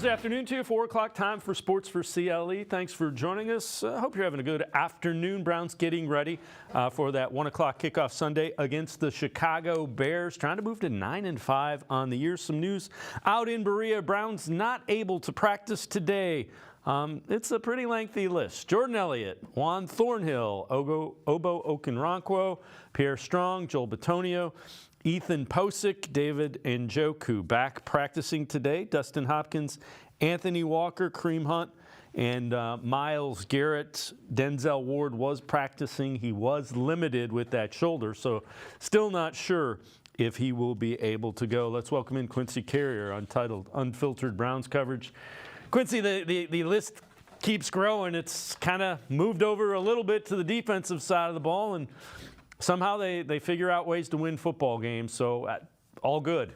Thursday afternoon to you, 4 o'clock time for Sports4CLE. Thanks for joining us. Hope you're having a good afternoon. Browns getting ready for that 1 o'clock kickoff Sunday against the Chicago Bears, trying to move to 9-5 on the year. Some news out in Berea. Browns not able to practice today. It's a pretty lengthy list. Jordan Elliott, Juan Thornhill, Obo Okunrankwo, Pierre Strong, Joel Bitonio, Ethan Posick, David Njoku back practicing today. Dustin Hopkins, Anthony Walker, Kareem Hunt, and Myles Garrett. Denzel Ward was practicing. He was limited with that shoulder, so still not sure if he will be able to go. Let's welcome in Quincy Carrier, Untitled Unfiltered Browns coverage. Quincy, the list keeps growing. It's kind of moved over a little bit to the defensive side of the ball, and somehow they figure out ways to win football games, so all good.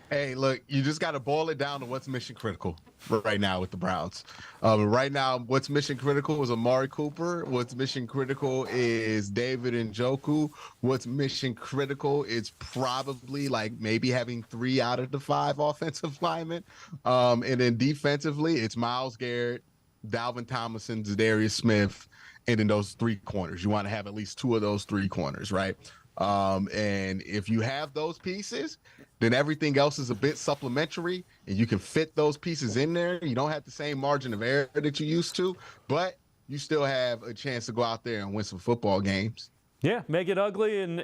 Hey, look, you just got to boil it down to what's mission critical right now with the Browns. Right now, what's mission critical is Amari Cooper. What's mission critical is David Njoku. What's mission critical is probably like maybe having 3 out of the 5 offensive linemen. And then defensively, it's Myles Garrett, Dalvin Tomlinson, Zadarius Smith, and then those 3 corners. You want to have at least 2 of those 3 corners, right? And if you have those pieces, then everything else is a bit supplementary, and you can fit those pieces in there. You don't have the same margin of error that you used to, but you still have a chance to go out there and win some football games. Yeah, make it ugly and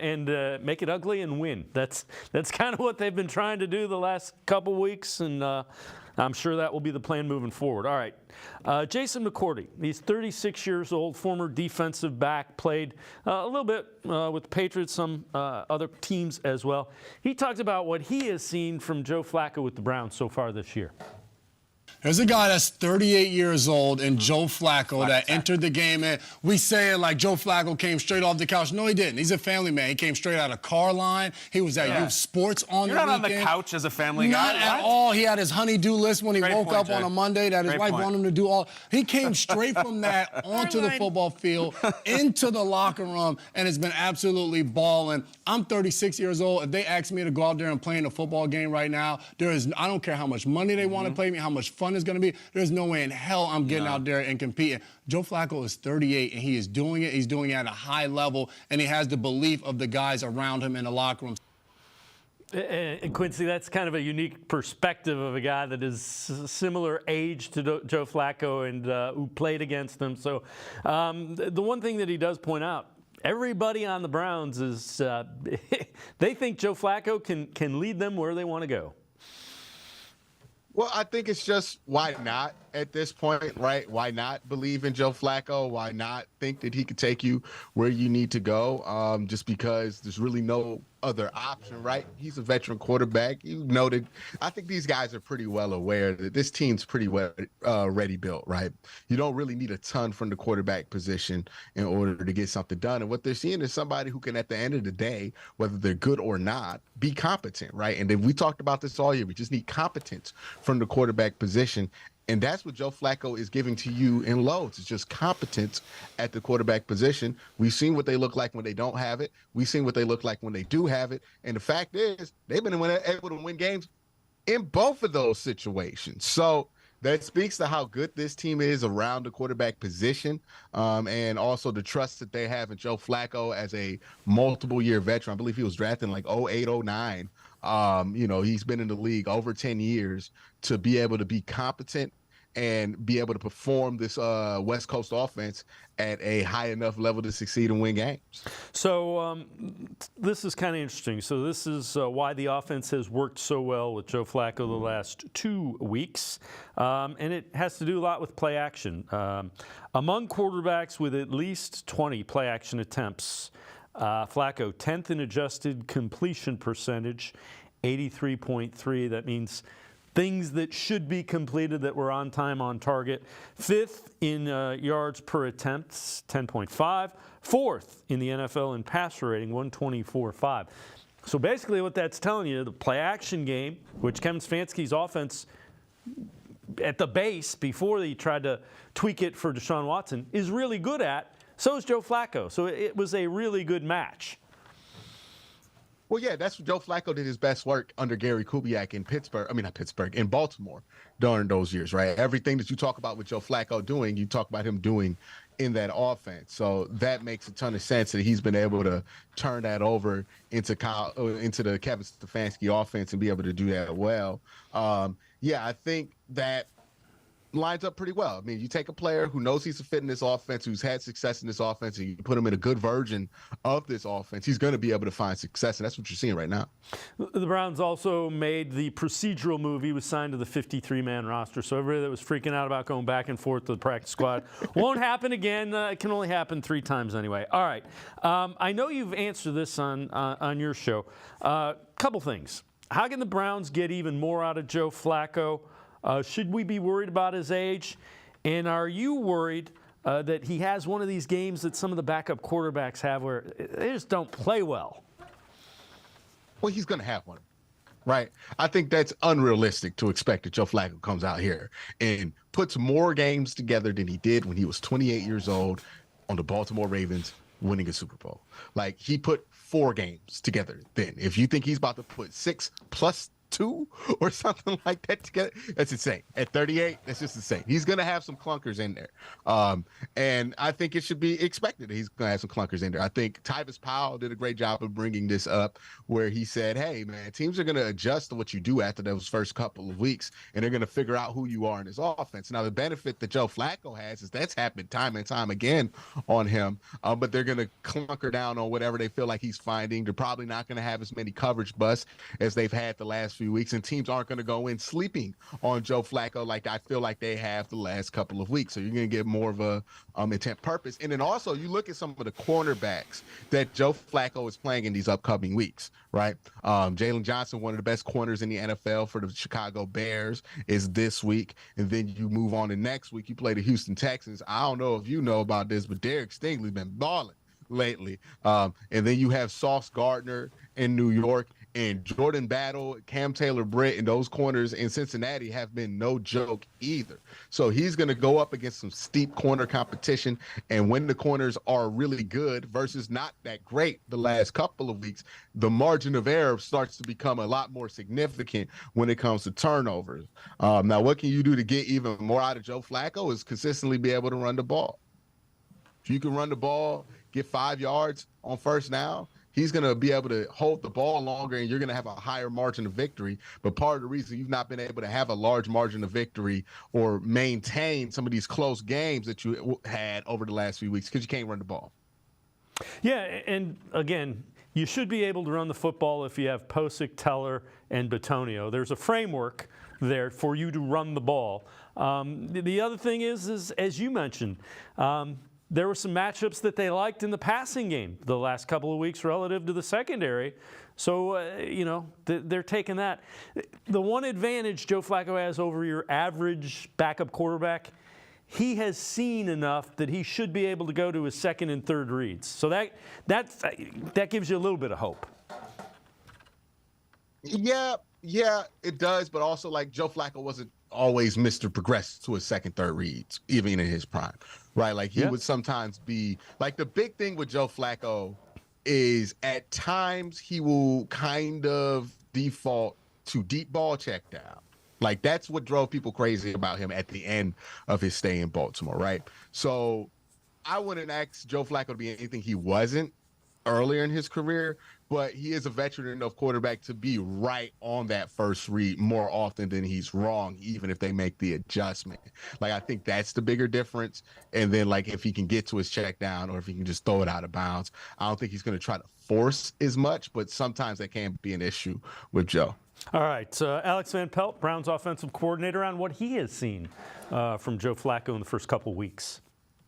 make it ugly and win. That's kind of what they've been trying to do the last couple weeks, and I'm sure that will be the plan moving forward. All right, Jason McCourty, he's 36 years old, former defensive back, played a little bit with the Patriots, some other teams as well. He talked about what he has seen from Joe Flacco with the Browns so far this year. There's a guy that's 38 years old and Joe Flacco that entered the game. And we say it like Joe Flacco came straight off the couch. No, he didn't. He's a family man. He came straight out of Carline. He was at Youth Sports on the weekend. You're not on the couch as a family guy. Not at all. He had his honey-do list when he woke up on a Monday that his wife wanted him to do all. He came straight from that onto the football field, into the locker room, and has been absolutely balling. I'm 36 years old. If they ask me to go out there and play in a football game right now, I don't care how much money they want to pay me, how much fun it's going to be. There's no way in hell I'm getting out there and competing. Joe Flacco is 38, and he is doing it. He's doing it at a high level, and he has the belief of the guys around him in the locker room. And Quincy, that's kind of a unique perspective of a guy that is similar age to Joe Flacco and who played against him. So the one thing that he does point out, everybody on the Browns is they think Joe Flacco can lead them where they want to go. Well, I think it's just why not at this point, right? Why not believe in Joe Flacco? Why not think that he could take you where you need to go? Just because there's really no other option, right? He's a veteran quarterback. You know that. I think these guys are pretty well aware that this team's pretty well ready built, right? You don't really need a ton from the quarterback position in order to get something done. And what they're seeing is somebody who can, at the end of the day, whether they're good or not, be competent, right? And then we talked about this all year. We just need competence from the quarterback position. And that's what Joe Flacco is giving to you in loads. It's just competence at the quarterback position. We've seen what they look like when they don't have it. We've seen what they look like when they do have it. And the fact is, they've been able to win games in both of those situations. So that speaks to how good this team is around the quarterback position, and also the trust that they have in Joe Flacco as a multiple-year veteran. I believe he was drafted in like 08, 09. He's been in the league over 10 years to be able to be competent and be able to perform this West Coast offense at a high enough level to succeed and win games. So this is kind of interesting. So this is why the offense has worked so well with Joe Flacco the last 2 weeks, and it has to do a lot with play action. Among quarterbacks with at least 20 play action attempts, Flacco 10th in adjusted completion percentage, 83.3. That means things that should be completed that were on time, on target. 5th in yards per attempt, 10.5. 4th in the NFL in passer rating, 124.5. So basically what that's telling you, the play action game, which Kevin Stefanski's offense at the base before they tried to tweak it for Deshaun Watson, is really good at. So is Joe Flacco. So it was a really good match. Well, yeah, that's what Joe Flacco did his best work under Gary Kubiak in Pittsburgh. I mean, not Pittsburgh, in Baltimore during those years, right? Everything that you talk about with Joe Flacco doing, you talk about him doing in that offense. So that makes a ton of sense that he's been able to turn that over into the Kevin Stefanski offense and be able to do that well. Yeah, I think that lines up pretty well. I mean, you take a player who knows he's a fit in this offense, who's had success in this offense, and you put him in a good version of this offense, he's going to be able to find success, and that's what you're seeing right now. The Browns also made the procedural move. He was signed to the 53-man roster, so everybody that was freaking out about going back and forth to the practice squad won't happen again. It can only happen 3 times anyway. All right. I know you've answered this on your show. Couple things. How can the Browns get even more out of Joe Flacco? Should we be worried about his age? And are you worried that he has one of these games that some of the backup quarterbacks have where they just don't play well? Well, he's going to have one, right? I think that's unrealistic to expect that Joe Flacco comes out here and puts more games together than he did when he was 28 years old on the Baltimore Ravens winning a Super Bowl. Like, he put 4 games together then. If you think he's about to put 6 plus 2 or something like that together, that's insane. At 38, that's just insane. He's going to have some clunkers in there. And I think it should be expected that he's going to have some clunkers in there. I think Tyvis Powell did a great job of bringing this up where he said, hey, man, teams are going to adjust to what you do after those first couple of weeks, and they're going to figure out who you are in this offense. Now, the benefit that Joe Flacco has is that's happened time and time again on him, but they're going to clunker down on whatever they feel like he's finding. They're probably not going to have as many coverage busts as they've had the last few weeks, and teams aren't going to go in sleeping on Joe Flacco like I feel like they have the last couple of weeks. So you're going to get more of a intent purpose. And then also you look at some of the cornerbacks that Joe Flacco is playing in these upcoming weeks, right? Jalen Johnson, one of the best corners in the NFL for the Chicago Bears, is this week. And then you move on to next week. You play the Houston Texans. I don't know if you know about this, but Derek Stingley's been balling lately. And then you have Sauce Gardner in New York, and Jordan Battle, Cam Taylor-Britt, and those corners in Cincinnati have been no joke either. So he's going to go up against some steep corner competition, and when the corners are really good versus not that great the last couple of weeks, the margin of error starts to become a lot more significant when it comes to turnovers. Now, what can you do to get even more out of Joe Flacco is consistently be able to run the ball. If you can run the ball, get 5 yards on first down, he's going to be able to hold the ball longer, and you're going to have a higher margin of victory. But part of the reason you've not been able to have a large margin of victory or maintain some of these close games that you had over the last few weeks because you can't run the ball. Yeah, and again, you should be able to run the football if you have Posick, Teller, and Bitonio. There's a framework there for you to run the ball. The other thing is as you mentioned, there were some matchups that they liked in the passing game the last couple of weeks relative to the secondary. So, they're taking that. The one advantage Joe Flacco has over your average backup quarterback, he has seen enough that he should be able to go to his second and third reads. So that gives you a little bit of hope. Yeah, it does. But also, like, Joe Flacco wasn't always Mr. Progress to his second, third reads, even in his prime, right? Like, he would sometimes be like, the big thing with Joe Flacco is at times he will kind of default to deep ball check down. Like, that's what drove people crazy about him at the end of his stay in Baltimore, right? So I wouldn't ask Joe Flacco to be anything he wasn't earlier in his career, but he is a veteran enough quarterback to be right on that first read more often than he's wrong, even if they make the adjustment. Like, I think that's the bigger difference. And then, like, if he can get to his check down or if he can just throw it out of bounds, I don't think he's going to try to force as much, but sometimes that can be an issue with Joe. All right, Alex Van Pelt, Browns offensive coordinator, on what he has seen from Joe Flacco in the first couple weeks.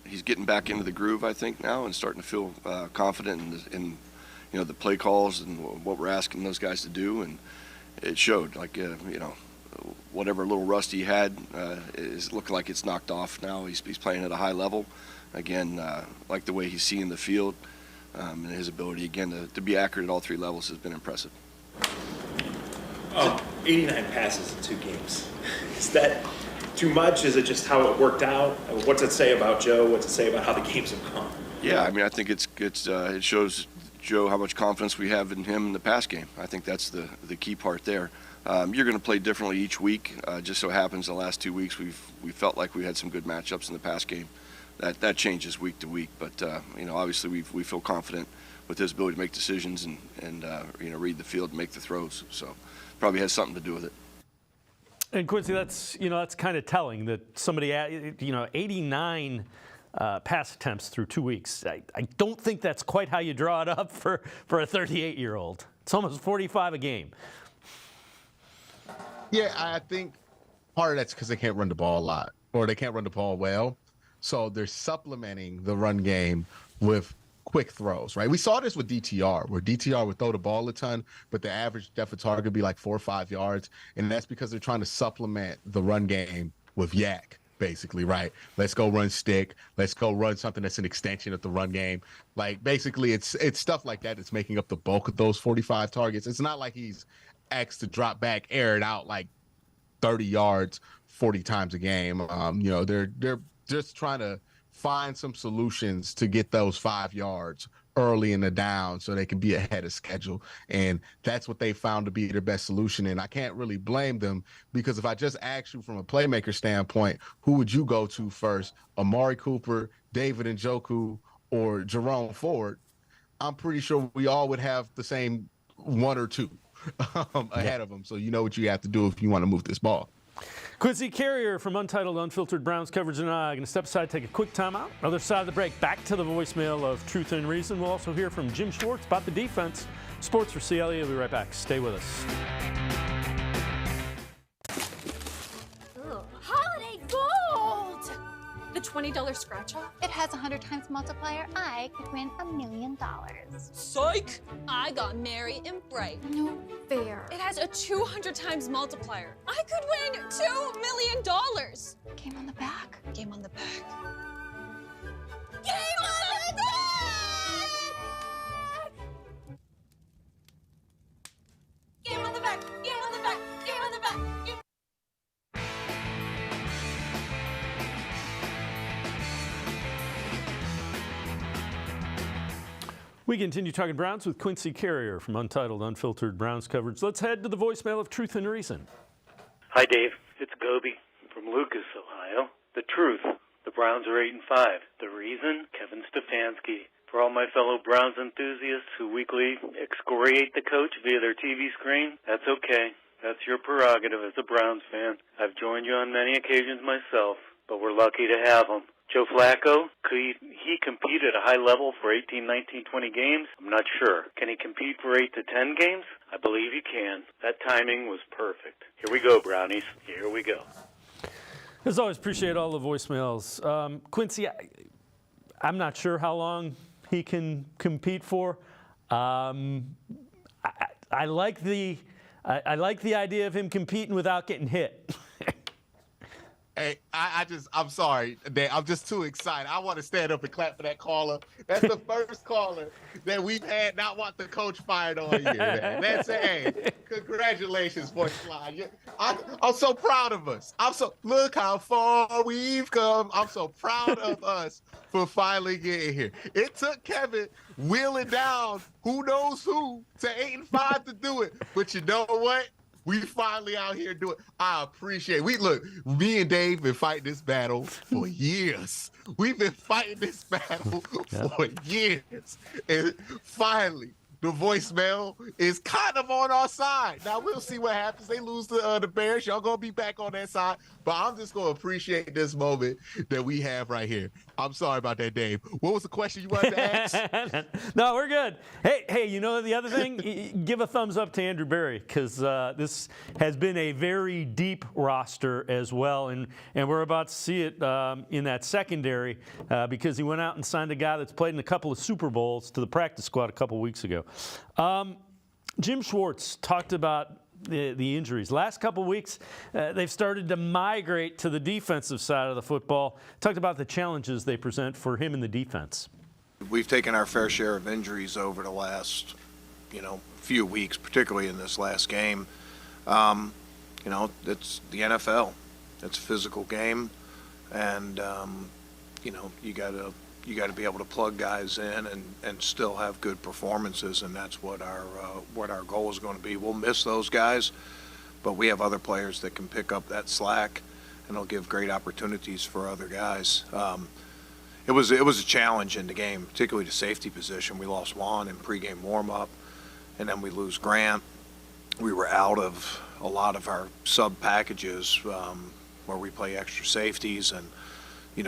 He's getting back into the groove, I think, now, and starting to feel confident in the play calls and what we're asking those guys to do, and it showed. Like, whatever little rust he had is looking like it's knocked off now. He's playing at a high level. Again, like the way he's seeing the field, and his ability, again, to be accurate at all 3 levels has been impressive. 89 passes in 2 games. Is that too much? Is it just how it worked out? What's it say about Joe? What's it say about how the games have gone? Yeah, I mean, I think it shows Joe how much confidence we have in him in the pass game. I think that's the key part there. You're going to play differently each week. Just so happens the last 2 weeks we felt like we had some good matchups in the pass game. That changes week to week, but obviously we feel confident with his ability to make decisions and read the field and make the throws. So probably has something to do with it. And Quincy, that's kind of telling that somebody 89 pass attempts through 2 weeks. I don't think that's quite how you draw it up for a 38-year-old. It's almost 45 a game. Yeah, I think part of that's because they can't run the ball a lot, or they can't run the ball well. So they're supplementing the run game with quick throws, right? We saw this with DTR, where DTR would throw the ball a ton, but the average depth of target would be like 4 or 5 yards. And that's because they're trying to supplement the run game with yak, basically, right? Let's go run stick. Let's go run something that's an extension of the run game. Like, basically, it's stuff like that that's making up the bulk of those 45 targets. It's not like he's asked to drop back, air it out like 30 yards 40 times a game. They're just trying to find some solutions to get those 5 yards early in the down so they can be ahead of schedule. And that's what they found to be their best solution. And I can't really blame them, because if I just ask you from a playmaker standpoint, who would you go to first? Amari Cooper, David Njoku, or Jerome Ford? I'm pretty sure we all would have the same one or two ahead of them. So you know what you have to do if you want to move this ball. Quincy Carrier from Untitled Unfiltered Browns Coverage and I are going to step aside, take a quick timeout. Other side of the break, back to the voicemail of Truth and Reason. We'll also hear from Jim Schwartz about the defense. Sports for CLE. We'll be right back. Stay with us. Holiday gold! The $20 scratch-off? It has 100 times multiplier. I could win $1 million. Psych! I got merry and bright. No fair. It has a 200 times multiplier. I could win $2 million. Game on the back. Game on the back. Game on the back! Game on the back! Game on the back! Game on the back! Game. We continue talking Browns with Quincy Carrier from Untitled Unfiltered Browns Coverage. Let's head to the voicemail of Truth and Reason. Hi, Dave. It's Gobi from Lucas, Ohio. The truth, the Browns are 8-5. The reason, Kevin Stefanski. For all my fellow Browns enthusiasts who weekly excoriate the coach via their TV screen, that's okay. That's your prerogative as a Browns fan. I've joined you on many occasions myself, but we're lucky to have him. Joe Flacco, could he compete at a high level for 18, 19, 20 games? I'm not sure. Can he compete for 8 to 10 games? I believe he can. That timing was perfect. Here we go, Brownies. Here we go. As always, appreciate all the voicemails. Quincy, I'm not sure how long he can compete for. I like the idea of him competing without getting hit. Hey, I'm sorry, Dan. I'm just too excited. I want to stand up and clap for that caller. That's the first caller that we've had not want the coach fired all year, man. That's it. Hey, congratulations, Voice Line. I'm so proud of us. Look how far we've come. I'm so proud of us for finally getting here. It took Kevin wheeling down who knows who to 8-5 to do it. But you know what? We finally out here doing. I appreciate it. Look, me and Dave been fighting this battle for years. We've been fighting this battle for years. And finally, the voicemail is kind of on our side. Now, we'll see what happens. They lose to the Bears. Y'all going to be back on that side. But I'm just going to appreciate this moment that we have right here. I'm sorry about that, Dave. What was the question you wanted to ask? No, we're good. Hey, you know the other thing? Give a thumbs up to Andrew Berry, because this has been a very deep roster as well. And we're about to see it in that secondary because he went out and signed a guy that's played in a couple of Super Bowls to the practice squad a couple weeks ago. Jim Schwartz talked about the injuries. Last couple of weeks, they've started to migrate to the defensive side of the football. Talked about the challenges they present for him in the defense. We've taken our fair share of injuries over the last, few weeks, particularly in this last game. It's the NFL. It's a physical game, and you got to you got to be able to plug guys in and still have good performances, and that's what our goal is going to be. We'll miss those guys, but we have other players that can pick up that slack, and it'll give great opportunities for other guys. It was a challenge in the game, particularly the safety position. We lost Juan in pregame warm-up, and then we lose Grant. We were out of a lot of our sub packages where we play extra safeties, and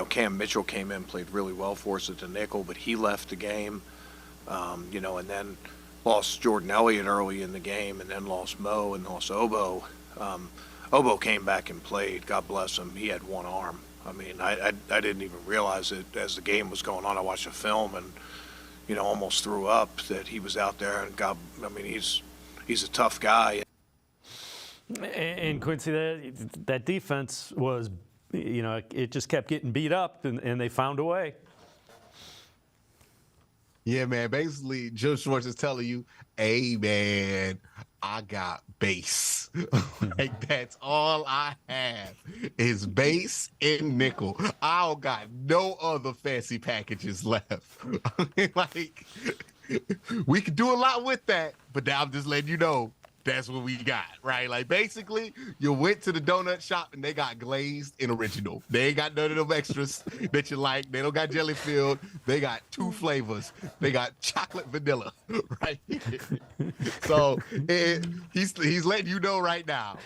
Cam Mitchell came in, played really well for us at the nickel, but he left the game. And then lost Jordan Elliott early in the game, and then lost Mo and lost Obo. Obo came back and played. God bless him. He had one arm. I mean, I didn't even realize it as the game was going on. I watched the film and, almost threw up that he was out there. And he's a tough guy. And Quincy, that defense was, it just kept getting beat up, and they found a way. Yeah, man. Basically, Joe Schwartz is telling you, hey, man, I got base. Like, that's all I have is base and nickel. I don't got no other fancy packages left. Like, we could do a lot with that, but now I'm just letting you know that's what we got, right? Like, basically, you went to the donut shop and they got glazed and original. They ain't got none of them extras that you like. They don't got jelly filled. They got 2 flavors. They got chocolate vanilla, right? So he's letting you know right now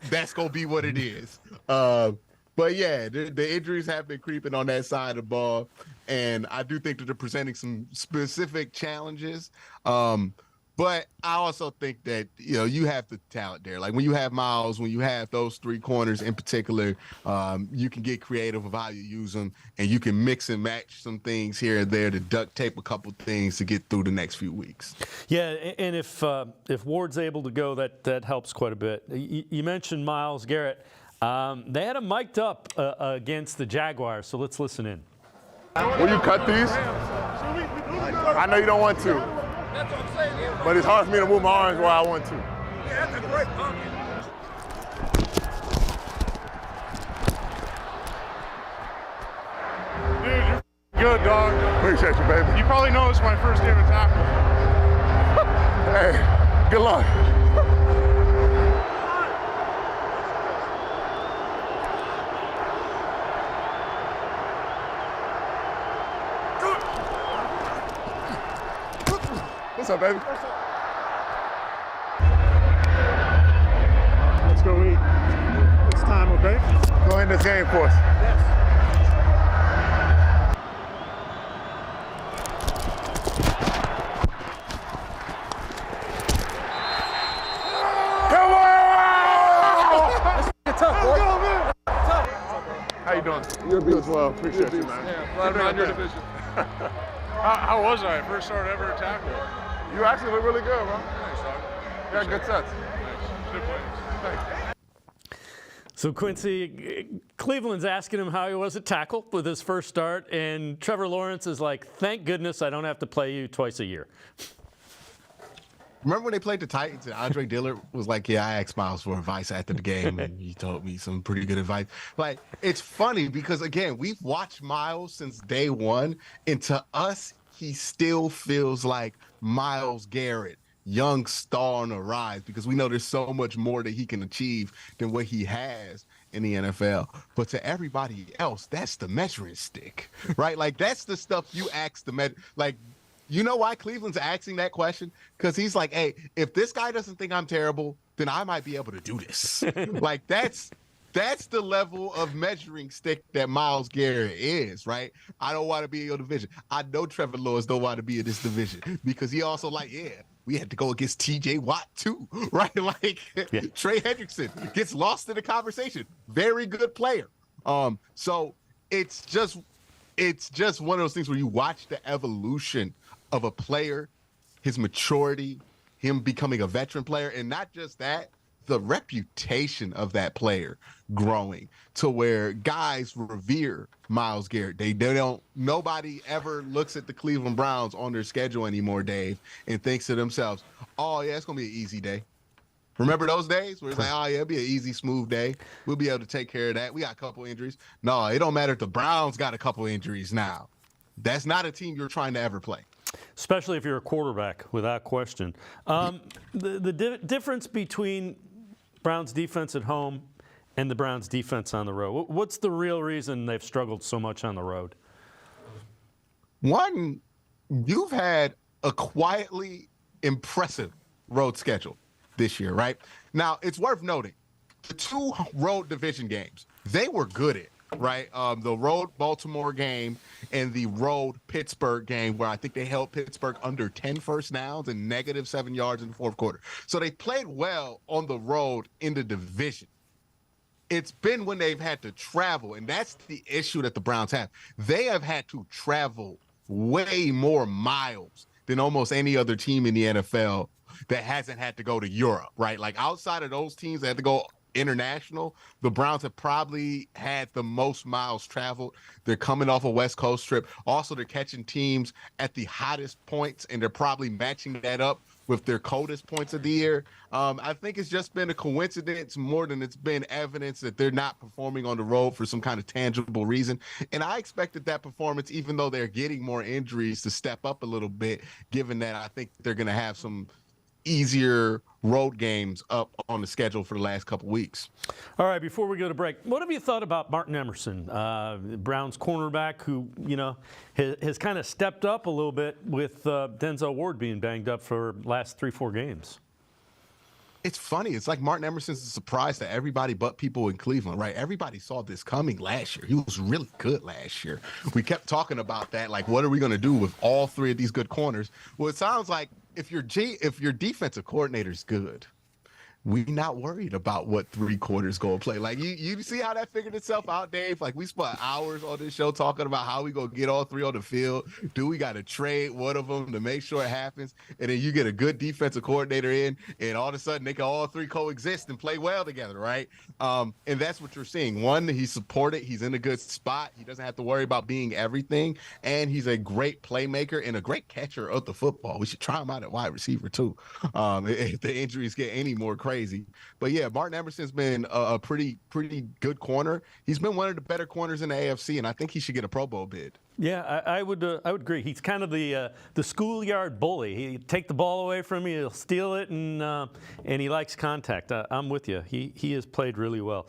that's gonna be what it is. But yeah, the injuries have been creeping on that side of the ball, and I do think that they're presenting some specific challenges. But I also think that, you have the talent there. Like, when you have Miles, when you have those 3 corners in particular, you can get creative of how you use them, and you can mix and match some things here and there to duct tape a couple things to get through the next few weeks. Yeah, and if Ward's able to go, that helps quite a bit. You mentioned Myles Garrett. They had him mic'd up against the Jaguars, so let's listen in. Will you cut these? I know you don't want to. But it's hard for me to move my arms where I want to. Yeah, that's a great pocket. Dude, you're good, dog. Appreciate you, baby. You probably know it's my first game of tackle. Hey, good luck. What's up, baby? Let's go eat. It's time, okay? Go end this game for us. Yes. Come on! It's tough, boy. Tough. How you doing? You're good as well. Appreciate you, man. Yeah, glad I'm in your division. How was I? First start ever at tackle. You actually look really good, bro. Thanks, dog. You got good sets. Thanks. Good players. Thanks. So, Quincy, Cleveland's asking him how he was at tackle with his first start, and Trevor Lawrence is like, thank goodness I don't have to play you twice a year. Remember when they played the Titans and Andre Dillard was like, yeah, I asked Miles for advice after the game, and he told me some pretty good advice. Like, it's funny because, again, we've watched Miles since day one, and to us, he still feels like Myles Garrett, young star on the rise, because we know there's so much more that he can achieve than what he has in the NFL. But to everybody else, that's the measuring stick, right? Like, that's the stuff you ask like, you know why Cleveland's asking that question? Because he's like, hey, if this guy doesn't think I'm terrible, then I might be able to do this. Like, that's the level of measuring stick that Myles Garrett is, right? I don't want to be in your division. I know Trevor Lawrence don't want to be in this division because he also like, yeah, we had to go against T.J. Watt too, right? Like, yeah. Trey Hendrickson gets lost in the conversation. Very good player. So it's just one of those things where you watch the evolution of a player, his maturity, him becoming a veteran player, and not just that, the reputation of that player growing to where guys revere Myles Garrett. They don't, nobody ever looks at the Cleveland Browns on their schedule anymore, Dave, and thinks to themselves, oh yeah, it's gonna be an easy day. Remember those days where it's like, oh yeah, it'll be an easy, smooth day. We'll be able to take care of that. We got a couple injuries. No, it don't matter if the Browns got a couple injuries now. That's not a team you're trying to ever play. Especially if you're a quarterback, without question. The difference between Browns defense at home and the Browns defense on the road, what's the real reason they've struggled so much on the road? One, you've had a quietly impressive road schedule this year, right? Now, it's worth noting, the 2 road division games, they were good at. Right, the road Baltimore game and the road Pittsburgh game, where I think they held Pittsburgh under 10 first downs and -7 yards in the fourth quarter. So they played well on the road in the division. It's been when they've had to travel, and that's the issue that the Browns have. They have had to travel way more miles than almost any other team in the NFL that hasn't had to go to Europe, right? Like outside of those teams that had to go international, the Browns have probably had the most miles traveled. They're coming off a West Coast trip. Also, they're catching teams at the hottest points, and they're probably matching that up with their coldest points of the year. I think it's just been a coincidence more than it's been evidence that they're not performing on the road for some kind of tangible reason. And I expected that performance, even though they're getting more injuries, to step up a little bit, given that I think they're going to have some easier road games up on the schedule for the last couple weeks. All right, before we go to break, what have you thought about Martin Emerson, Browns cornerback, who has kind of stepped up a little bit with Denzel Ward being banged up for last 3-4 games? It's funny. It's like Martin Emerson's a surprise to everybody but people in Cleveland, right? Everybody saw this coming last year. He was really good last year. We kept talking about that, like, what are we going to do with all 3 of these good corners? Well, it sounds like if your defensive coordinator is good, we're not worried about what 3 quarters going to play. Like, you see how that figured itself out, Dave? Like, we spent hours on this show talking about how we going to get all 3 on the field. Do we got to trade one of them to make sure it happens? And then you get a good defensive coordinator in, and all of a sudden they can all 3 coexist and play well together, right? And that's what you're seeing. One, he's supported. He's in a good spot. He doesn't have to worry about being everything. And he's a great playmaker and a great catcher of the football. We should try him out at wide receiver, too, if the injuries get any more crazy. But yeah, Martin Emerson's been a pretty good corner. He's been one of the better corners in the AFC, and I think he should get a Pro Bowl bid. Yeah, I would agree. He's kind of the schoolyard bully. He take the ball away from you, he'll steal it, and he likes contact. I'm with you. He has played really well.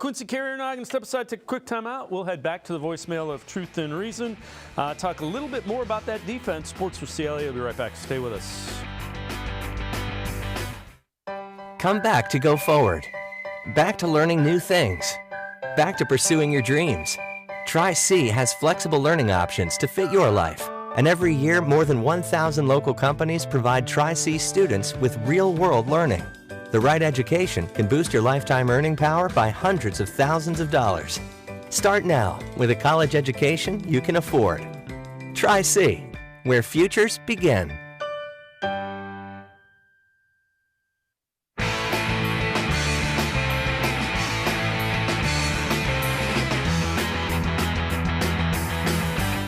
Quincy Carrier and I are going to step aside, take a quick timeout. We'll head back to the voicemail of Truth and Reason, talk a little bit more about that defense. Sports for CLE. We'll be right back. Stay with us. Come back to go forward. Back to learning new things. Back to pursuing your dreams. Tri-C has flexible learning options to fit your life. And every year, more than 1,000 local companies provide Tri-C students with real-world learning. The right education can boost your lifetime earning power by hundreds of thousands of dollars. Start now with a college education you can afford. Tri-C, where futures begin.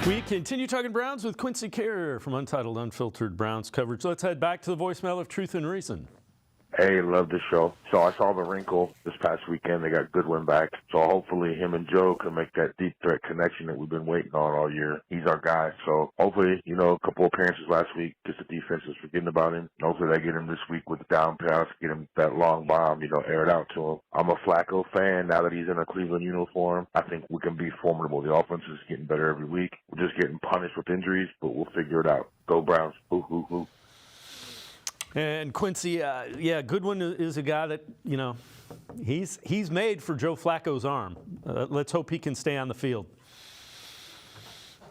We continue talking Browns with Quincy Carrier from Untitled Unfiltered Browns coverage. Let's head back to the voicemail of Truth and Reason. Hey, love the show. So I saw the wrinkle this past weekend. They got Goodwin back. So hopefully him and Joe can make that deep threat connection that we've been waiting on all year. He's our guy. So hopefully, a couple appearances last week, just the defense is forgetting about him. Hopefully they get him this week with the down pass, get him that long bomb, air it out to him. I'm a Flacco fan. Now that he's in a Cleveland uniform, I think we can be formidable. The offense is getting better every week. We're just getting punished with injuries, but we'll figure it out. Go Browns. Hoo, hoo, hoo. And Quincy, Goodwin is a guy that, he's made for Joe Flacco's arm. Let's hope he can stay on the field.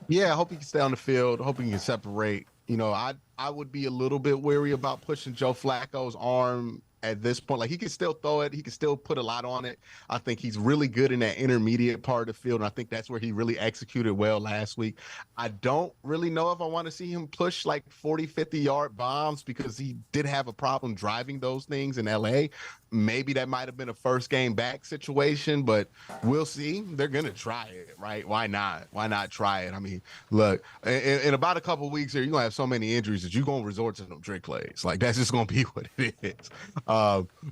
Yeah, I hope he can stay on the field. I hope he can separate. I would be a little bit wary about pushing Joe Flacco's arm at this point. Like, he can still throw it. He can still put a lot on it. I think he's really good in that intermediate part of the field, and I think that's where he really executed well last week. I don't really know if I want to see him push like 40, 50-yard bombs because he did have a problem driving those things in L.A. Maybe that might have been a first game back situation, but we'll see. They're going to try it, right? Why not? Why not try it? I mean, look, in about a couple of weeks here, you're going to have so many injuries that you're going to resort to them trick plays. Like, that's just going to be what it is.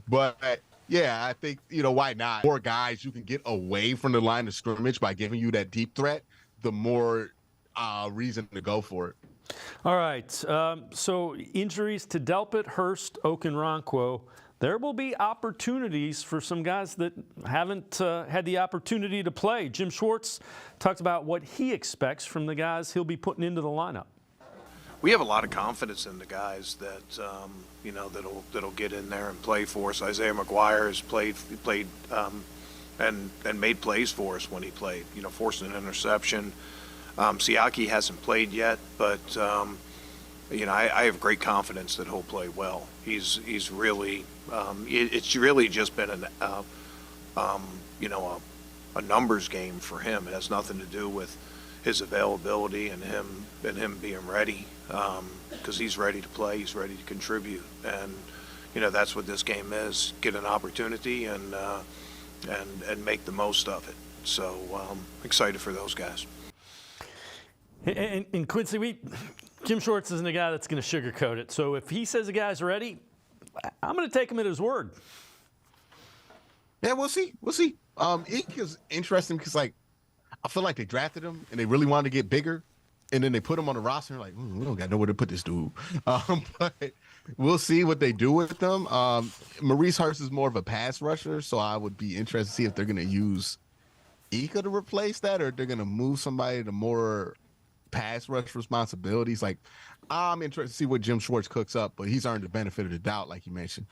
But yeah, I think, why not? More guys you can get away from the line of scrimmage by giving you that deep threat, the more reason to go for it. All right. So injuries to Delpit, Hurst, Okunrankwo. There will be opportunities for some guys that haven't had the opportunity to play. Jim Schwartz talked about what he expects from the guys he'll be putting into the lineup. We have a lot of confidence in the guys that that'll get in there and play for us. Isaiah McGuire has played and made plays for us when he played. Forced an interception. Siaki hasn't played yet, but I have great confidence that he'll play well. He's really it's really just been a numbers game for him. It has nothing to do with his availability and him being ready, because he's ready to play, he's ready to contribute, and that's what this game is: get an opportunity and make the most of it. So excited for those guys. And Quincy, Jim Schwartz isn't a guy that's going to sugarcoat it. So if he says a guy's ready, I'm going to take him at his word. Yeah, we'll see. Ike is interesting because, I feel like they drafted him and they really wanted to get bigger, and then they put him on the roster and we don't got nowhere to put this dude. But we'll see what they do with them. Maurice Hurst is more of a pass rusher, so I would be interested to see if they're going to use Ike to replace that, or if they're going to move somebody to more pass rush responsibilities. I'm interested to see what Jim Schwartz cooks up, but he's earned the benefit of the doubt, like you mentioned.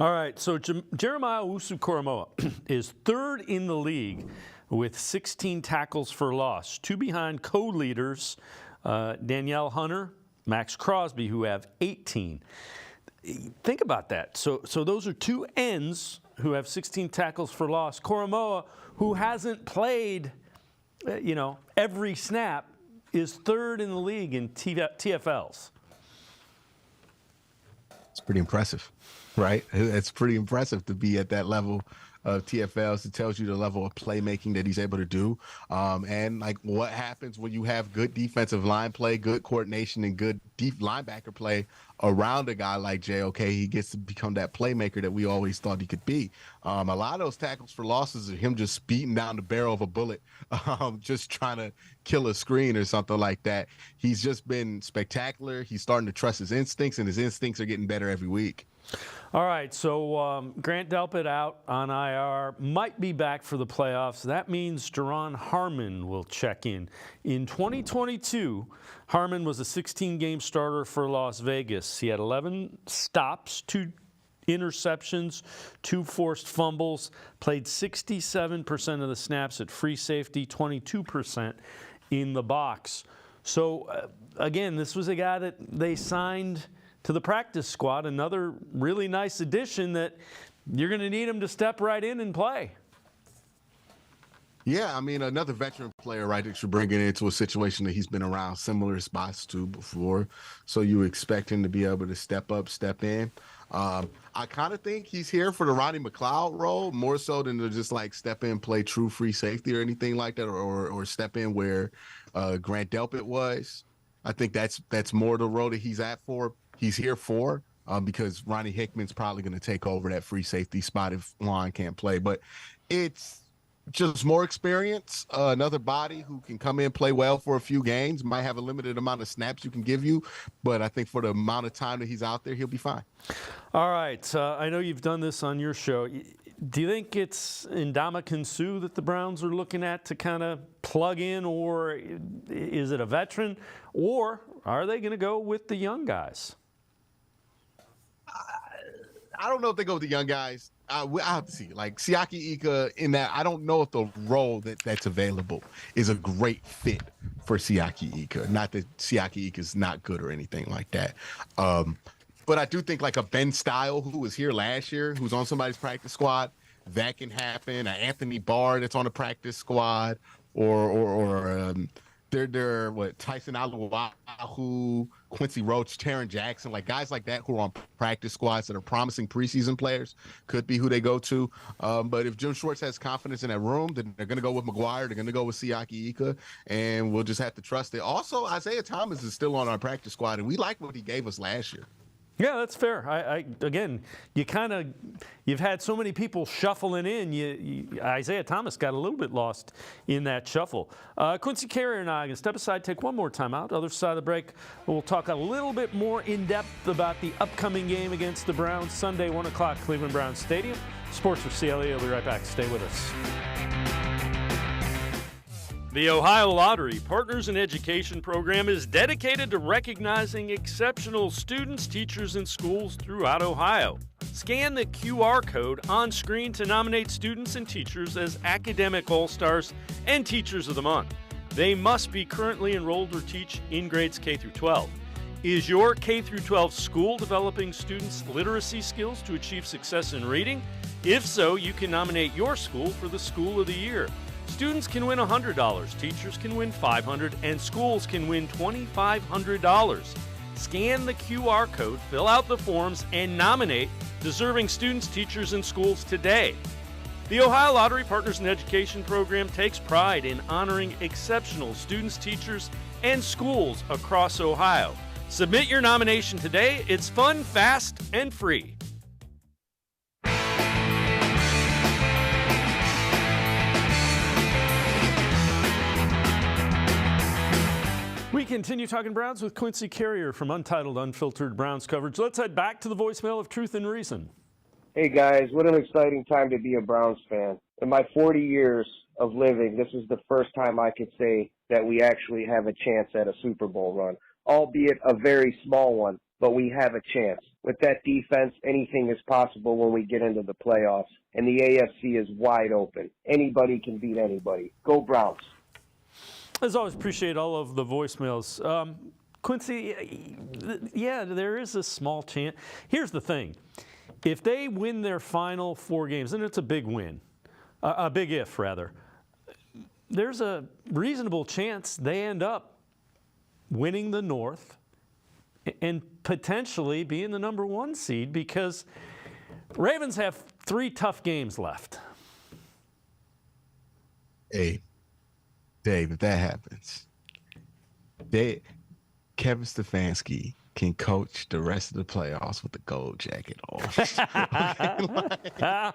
All right, so Jeremiah Owusu-Koramoah is third in the league with 16 tackles for loss, two behind co-leaders Danielle Hunter, Max Crosby, who have 18. Think about that. So those are two ends who have 16 tackles for loss. Koramoah, who hasn't played, every snap, is third in the league in TFLs. It's pretty impressive, right? It's pretty impressive to be at that level of TFLs. It tells you the level of playmaking that he's able to do. And what happens when you have good defensive line play, good coordination, and good deep linebacker play around a guy like JOK, he gets to become that playmaker that we always thought he could be. A lot of those tackles for losses are him just speeding down the barrel of a bullet, just trying to kill a screen or something like that. He's just been spectacular. He's starting to trust his instincts, and his instincts are getting better every week. All right, so Grant Delpit out on IR, might be back for the playoffs. That means Jerron Harmon will check in. In 2022, Harmon was a 16-game starter for Las Vegas. He had 11 stops, 2 interceptions, 2 forced fumbles, played 67% of the snaps at free safety, 22% in the box. So, again, this was a guy that they signed to the practice squad, another really nice addition that you're going to need him to step right in and play. Yeah, another veteran player, right, that you're bringing into a situation that he's been around similar spots to before. So you expect him to be able to step up, step in. I kind of think he's here for the Ronnie McLeod role, more so than to just step in, play true free safety or anything like that, or step in where Grant Delpit was. I think that's more the role that he's here for, because Ronnie Hickman's probably going to take over that free safety spot if Juan can't play. But it's just more experience, another body who can come in, play well for a few games, might have a limited amount of snaps you can give you, but I think for the amount of time that he's out there, he'll be fine. All right. I know you've done this on your show. Do you think it's Ndamukong Suh that the Browns are looking at to kind of plug in, or is it a veteran, or are they going to go with the young guys? I don't know if they go with the young guys. I have to see. Siaki Ika, in that, I don't know if the role that's available is a great fit for Siaki Ika. Not that Siaki Ika is not good or anything like that. But I do think a Ben Style, who was here last year, who's on somebody's practice squad, that can happen. Anthony Barr that's on the practice squad, or Tyson Aluahu, Quincy Roach, Taron Jackson, guys like that who are on practice squads that are promising preseason players could be who they go to. But if Jim Schwartz has confidence in that room, then they're going to go with McGuire. They're going to go with Siaki Ika, and we'll just have to trust it. Also, Isaiah Thomas is still on our practice squad, and we like what he gave us last year. Yeah, that's fair. Again, you've had so many people shuffling in. Isaiah Thomas got a little bit lost in that shuffle. Quincy Carrier and I are going to step aside, take one more time out. Other side of the break, we'll talk a little bit more in depth about the upcoming game against the Browns Sunday, 1 o'clock, Cleveland Browns Stadium. Sports for CLE. I'll be right back. Stay with us. The Ohio Lottery Partners in Education program is dedicated to recognizing exceptional students, teachers, and schools throughout Ohio. Scan the QR code on screen to nominate students and teachers as Academic All-Stars and Teachers of the Month. They must be currently enrolled or teach in grades K through 12. Is your K through 12 school developing students' literacy skills to achieve success in reading? If so, you can nominate your school for the School of the Year. Students can win $100, teachers can win $500, and schools can win $2,500. Scan the QR code, fill out the forms, and nominate deserving students, teachers, and schools today. The Ohio Lottery Partners in Education program takes pride in honoring exceptional students, teachers, and schools across Ohio. Submit your nomination today. It's fun, fast, and free. We continue talking Browns with Quincy Carrier from Untitled Unfiltered Browns coverage. Let's head back to the voicemail of Truth and Reason. Hey guys, what an exciting time to be a Browns fan. In my 40 years of living, this is the first time I could say that we actually have a chance at a Super Bowl run, albeit a very small one, but we have a chance. With that defense, anything is possible when we get into the playoffs, and the AFC is wide open. Anybody can beat anybody. Go Browns. As always, appreciate all of the voicemails. Quincy, yeah, there is a small chance. Here's the thing. If they win their final 4 games, and it's a big win, a big if, rather, there's a reasonable chance they end up winning the North and potentially being the number 1 seed because Ravens have 3 tough games left. Hey. Dave, if that happens, Kevin Stefanski can coach the rest of the playoffs with the gold jacket on. I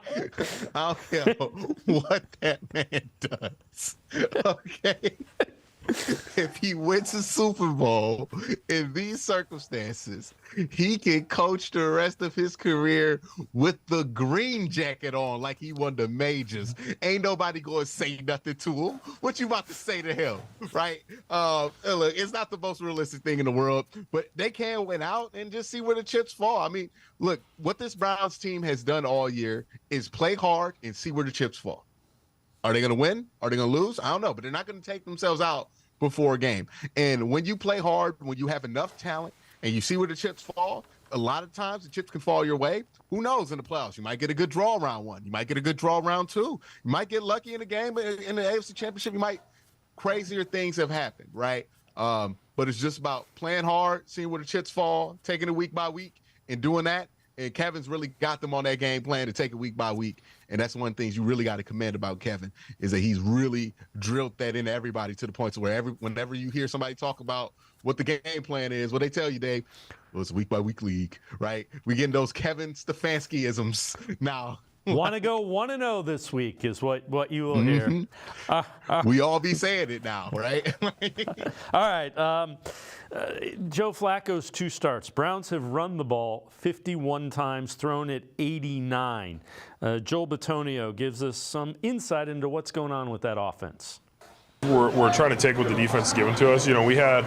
don't care what that man does. Okay? If he wins a Super Bowl in these circumstances, he can coach the rest of his career with the green jacket on like he won the majors. Ain't nobody going to say nothing to him. What you about to say to him, right? Look, it's not the most realistic thing in the world, but they can win out and just see where the chips fall. I mean, look, what this Browns team has done all year is play hard and see where the chips fall. Are they going to win? Are they going to lose? I don't know, but they're not going to take themselves out before a game. And when you play hard, when you have enough talent and you see where the chips fall, a lot of times the chips can fall your way. Who knows in the playoffs? You might get a good draw round 1. You might get a good draw round 2. You might get lucky in a game in the AFC Championship. Crazier things have happened, right? But it's just about playing hard, seeing where the chips fall, taking it week by week, and doing that. And Kevin's really got them on that game plan to take it week by week. And that's one of the things you really got to commend about Kevin is that he's really drilled that into everybody to the point to where whenever you hear somebody talk about what the game plan is, what they tell you, Dave, well, it's a week by week league, right? We're getting those Kevin Stefanski-isms now. Want to go 1-0 this week is what you will hear. We all be saying it now, right? All right. Joe Flacco's 2 starts. Browns have run the ball 51 times, thrown it 89. Joel Bitonio gives us some insight into what's going on with that offense. We're trying to take what the defense is giving to us. You know, we had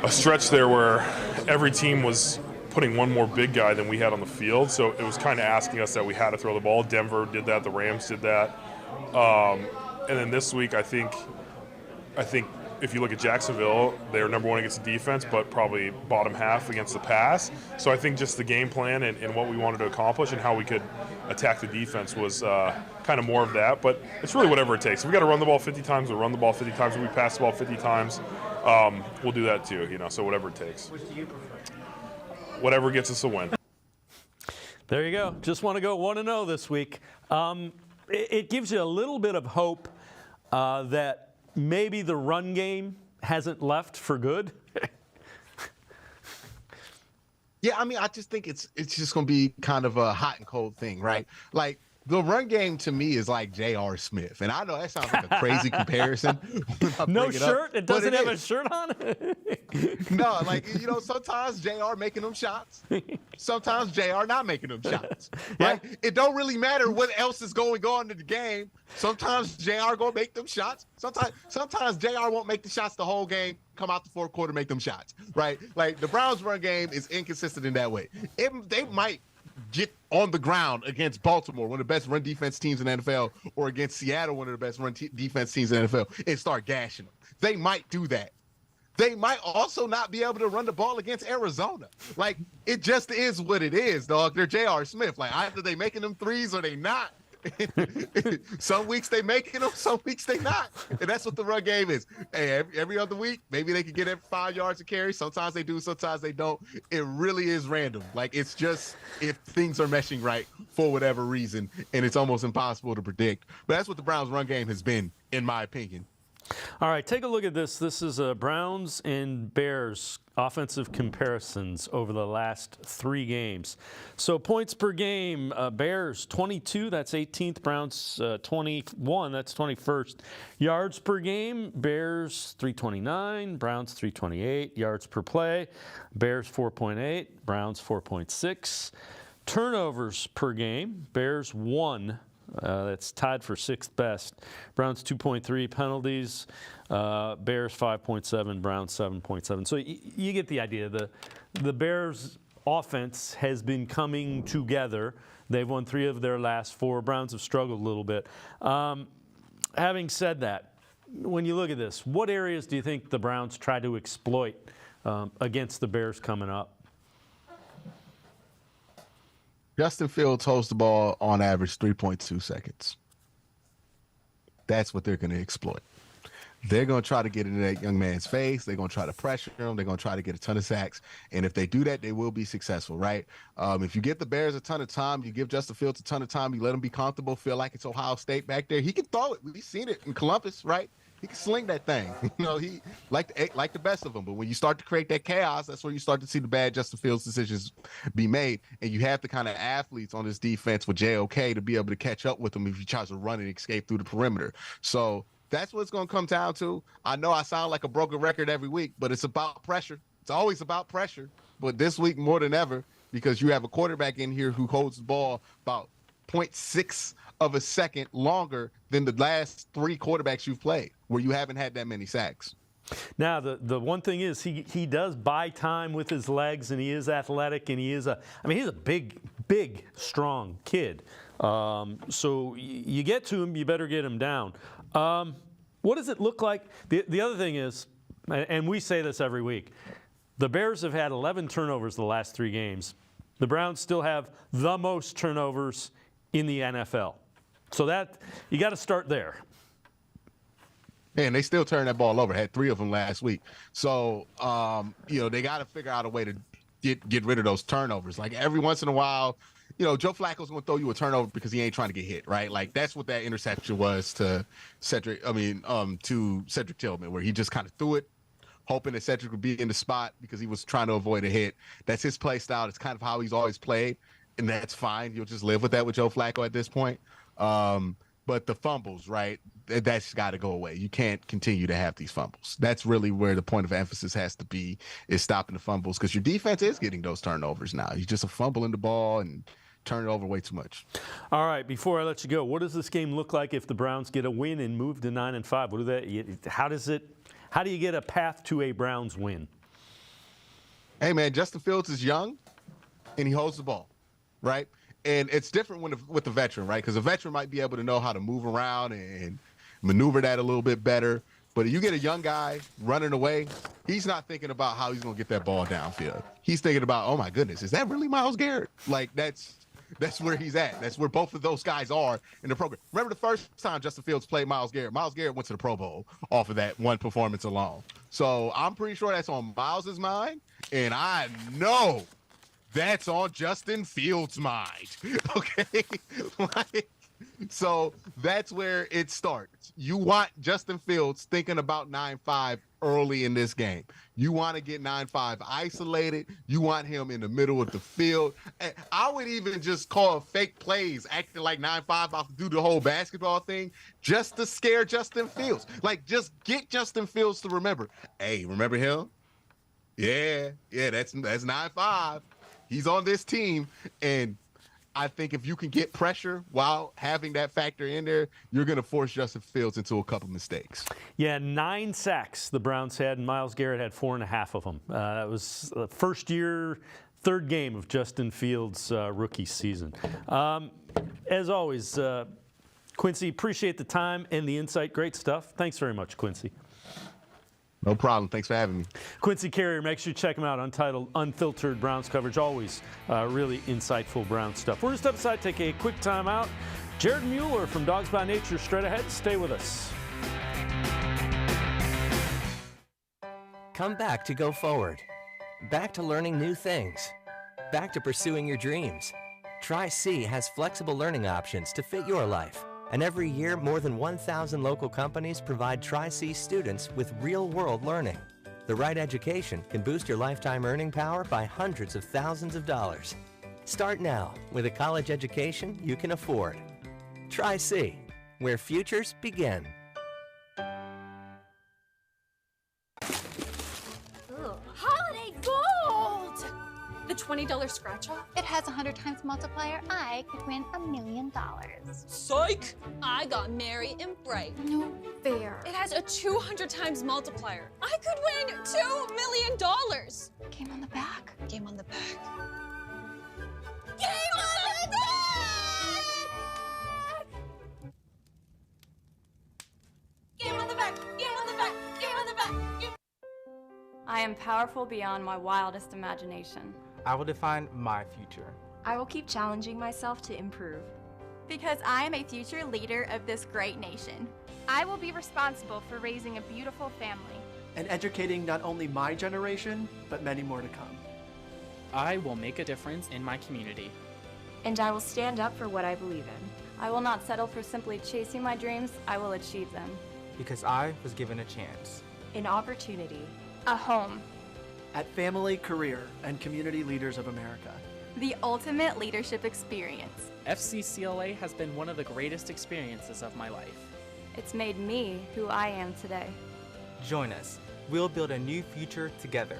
a stretch there where every team was putting one more big guy than we had on the field, so it was kind of asking us that we had to throw the ball. Denver did that, the Rams did that, and then this week I think if you look at Jacksonville, they're number 1 against the defense, but probably bottom half against the pass. So I think just the game plan and what we wanted to accomplish and how we could attack the defense was kind of more of that. But it's really whatever it takes. If we got to run the ball 50 times, we'll run the ball 50 times. If we pass the ball 50 times, we'll do that too. You know, so whatever it takes. Which do you prefer? Whatever gets us a win. There you go. Just want to go 1-0 this week. It gives you a little bit of hope that maybe the run game hasn't left for good. Yeah, I mean, I just think it's just going to be kind of a hot and cold thing, right? Like, the run game to me is like J.R. Smith. And I know that sounds like a crazy comparison. No shirt? It doesn't have a shirt on? No, like, sometimes J.R. making them shots. Sometimes J.R. not making them shots. Right? Yeah. It don't really matter what else is going on in the game. Sometimes J.R. going to make them shots. Sometimes J.R. won't make the shots the whole game. Come out the fourth quarter, make them shots. Right? Like, the Browns' run game is inconsistent in that way. They might get on the ground against Baltimore, one of the best run defense teams in the NFL, or against Seattle, one of the best run defense teams in the NFL, and start gashing them. They might do that. They might also not be able to run the ball against Arizona. Like, it just is what it is, dog. They're J.R. Smith. Like, either they making them threes or they not. Some weeks they making them, some weeks they not. And that's what the run game is. Hey, every other week, maybe they can get every 5 yards of carry. Sometimes they do, sometimes they don't. It really is random. Like, it's just if things are meshing right for whatever reason, and it's almost impossible to predict. But that's what the Browns' run game has been, in my opinion. All right, take a look at this. This is Browns and Bears offensive comparisons over the last 3 games. So points per game, Bears 22, that's 18th. Browns 21, that's 21st. Yards per game, Bears 329, Browns 328. Yards per play, Bears 4.8, Browns 4.6. Turnovers per game, Bears 1. That's tied for 6th best. Browns 2.3 penalties. Bears 5.7. Browns 7.7. So you get the idea. The Bears offense has been coming together. They've won 3 of their last 4. Browns have struggled a little bit. Having said that, when you look at this, what areas do you think the Browns try to exploit against the Bears coming up? Justin Fields holds the ball on average 3.2 seconds. That's what they're going to exploit. They're going to try to get into that young man's face. They're going to try to pressure him. They're going to try to get a ton of sacks. And if they do that, they will be successful, right? If you give the Bears a ton of time, you give Justin Fields a ton of time, you let him be comfortable, feel like it's Ohio State back there, he can throw it. We've seen it in Columbus, right? He can sling that thing. He like the best of them. But when you start to create that chaos, that's where you start to see the bad Justin Fields decisions be made. And you have the kind of athletes on this defense with JOK to be able to catch up with him if he tries to run and escape through the perimeter. So that's what it's going to come down to. I know I sound like a broken record every week, but it's about pressure. It's always about pressure. But this week more than ever, because you have a quarterback in here who holds the ball about 0.6 of a second longer than the last 3 quarterbacks you've played, where you haven't had that many sacks. Now, the one thing is he does buy time with his legs, and he is athletic, and he's a big, strong kid. So you get to him, you better get him down. What does it look like? The other thing is, and we say this every week, the Bears have had 11 turnovers the last 3 games. The Browns still have the most turnovers in the NFL. So that you got to start there. And they still turn that ball over. Had 3 of them last week. So, they got to figure out a way to get rid of those turnovers. Like every once in a while, Joe Flacco's going to throw you a turnover because he ain't trying to get hit, right? Like that's what that interception was to Cedric Tillman, where he just kind of threw it, hoping that Cedric would be in the spot because he was trying to avoid a hit. That's his play style. It's kind of how he's always played, and that's fine. You'll just live with that with Joe Flacco at this point. But the fumbles, right, that's got to go away. You can't continue to have these fumbles. That's really where the point of emphasis has to be, is stopping the fumbles, because your defense is getting those turnovers now. You just fumbling the ball and turn it over way too much. All right, before I let you go, what does this game look like if the Browns get a win and move to 9-5? How do you get a path to a Browns win? Hey, man, Justin Fields is young, and he holds the ball, right? And it's different with the veteran, right? Because a veteran might be able to know how to move around and maneuver that a little bit better. But if you get a young guy running away, he's not thinking about how he's going to get that ball downfield. He's thinking about, oh, my goodness, is that really Myles Garrett? Like, that's where he's at. That's where both of those guys are in the program. Remember the first time Justin Fields played Myles Garrett? Myles Garrett went to the Pro Bowl off of that one performance alone. So I'm pretty sure that's on Myles' mind. And I know that's on Justin Fields' mind. Okay? So that's where it starts. You want Justin Fields thinking about 9-5 early in this game. You want to get 9-5 isolated. You want him in the middle of the field. And I would even just call fake plays, acting like 9-5, I'll do the whole basketball thing just to scare Justin Fields. Like, just get Justin Fields to remember, hey, remember him? Yeah, that's 9-5. He's on this team, and I think if you can get pressure while having that factor in there, you're going to force Justin Fields into a couple mistakes. Yeah, 9 sacks the Browns had, and Myles Garrett had 4.5 of them. That was the first year, third game of Justin Fields' rookie season. As always, Quincy, appreciate the time and the insight. Great stuff. Thanks very much, Quincy. No problem. Thanks for having me. Quincy Carrier, make sure you check him out. Untitled, unfiltered Browns coverage. Always really insightful Browns stuff. We're going to step aside, take a quick time out. Jared Mueller from Dawgs by Nature straight ahead. Stay with us. Come back to go forward. Back to learning new things. Back to pursuing your dreams. Tri-C has flexible learning options to fit your life. And every year, more than 1,000 local companies provide Tri-C students with real-world learning. The right education can boost your lifetime earning power by hundreds of thousands of dollars. Start now with a college education you can afford. Tri-C, where futures begin. Holiday gold! The $20 scratch-off? It has 100 times multiplier. I could win $1 million. Psych! I got merry and bright. No fair. It has a 200 times multiplier. I could win $2 million. Game on the back. Game on the back. Game on the back! Game on the back! Game on the back! Game on the back! Game. I am powerful beyond my wildest imagination. I will define my future. I will keep challenging myself to improve. Because I am a future leader of this great nation. I will be responsible for raising a beautiful family. And educating not only my generation, but many more to come. I will make a difference in my community. And I will stand up for what I believe in. I will not settle for simply chasing my dreams, I will achieve them. Because I was given a chance. An opportunity. A home. At Family, Career, and Community Leaders of America. The ultimate leadership experience. FCCLA has been one of the greatest experiences of my life. It's made me who I am today. Join us. We'll build a new future together.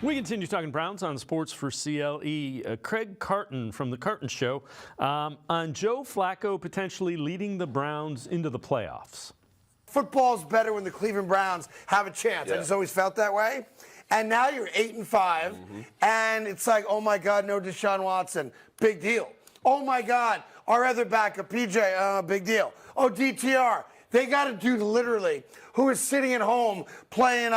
We continue talking Browns on Sports for CLE. Craig Carton from The Carton Show on Joe Flacco potentially leading the Browns into the playoffs. Football's better when the Cleveland Browns have a chance. I just always felt that way. And now you're 8-5, and it's like, oh my God, no Deshaun Watson, big deal. Oh my God, our other backup, PJ, big deal. Oh, DTR. They got a dude literally who is sitting at home playing,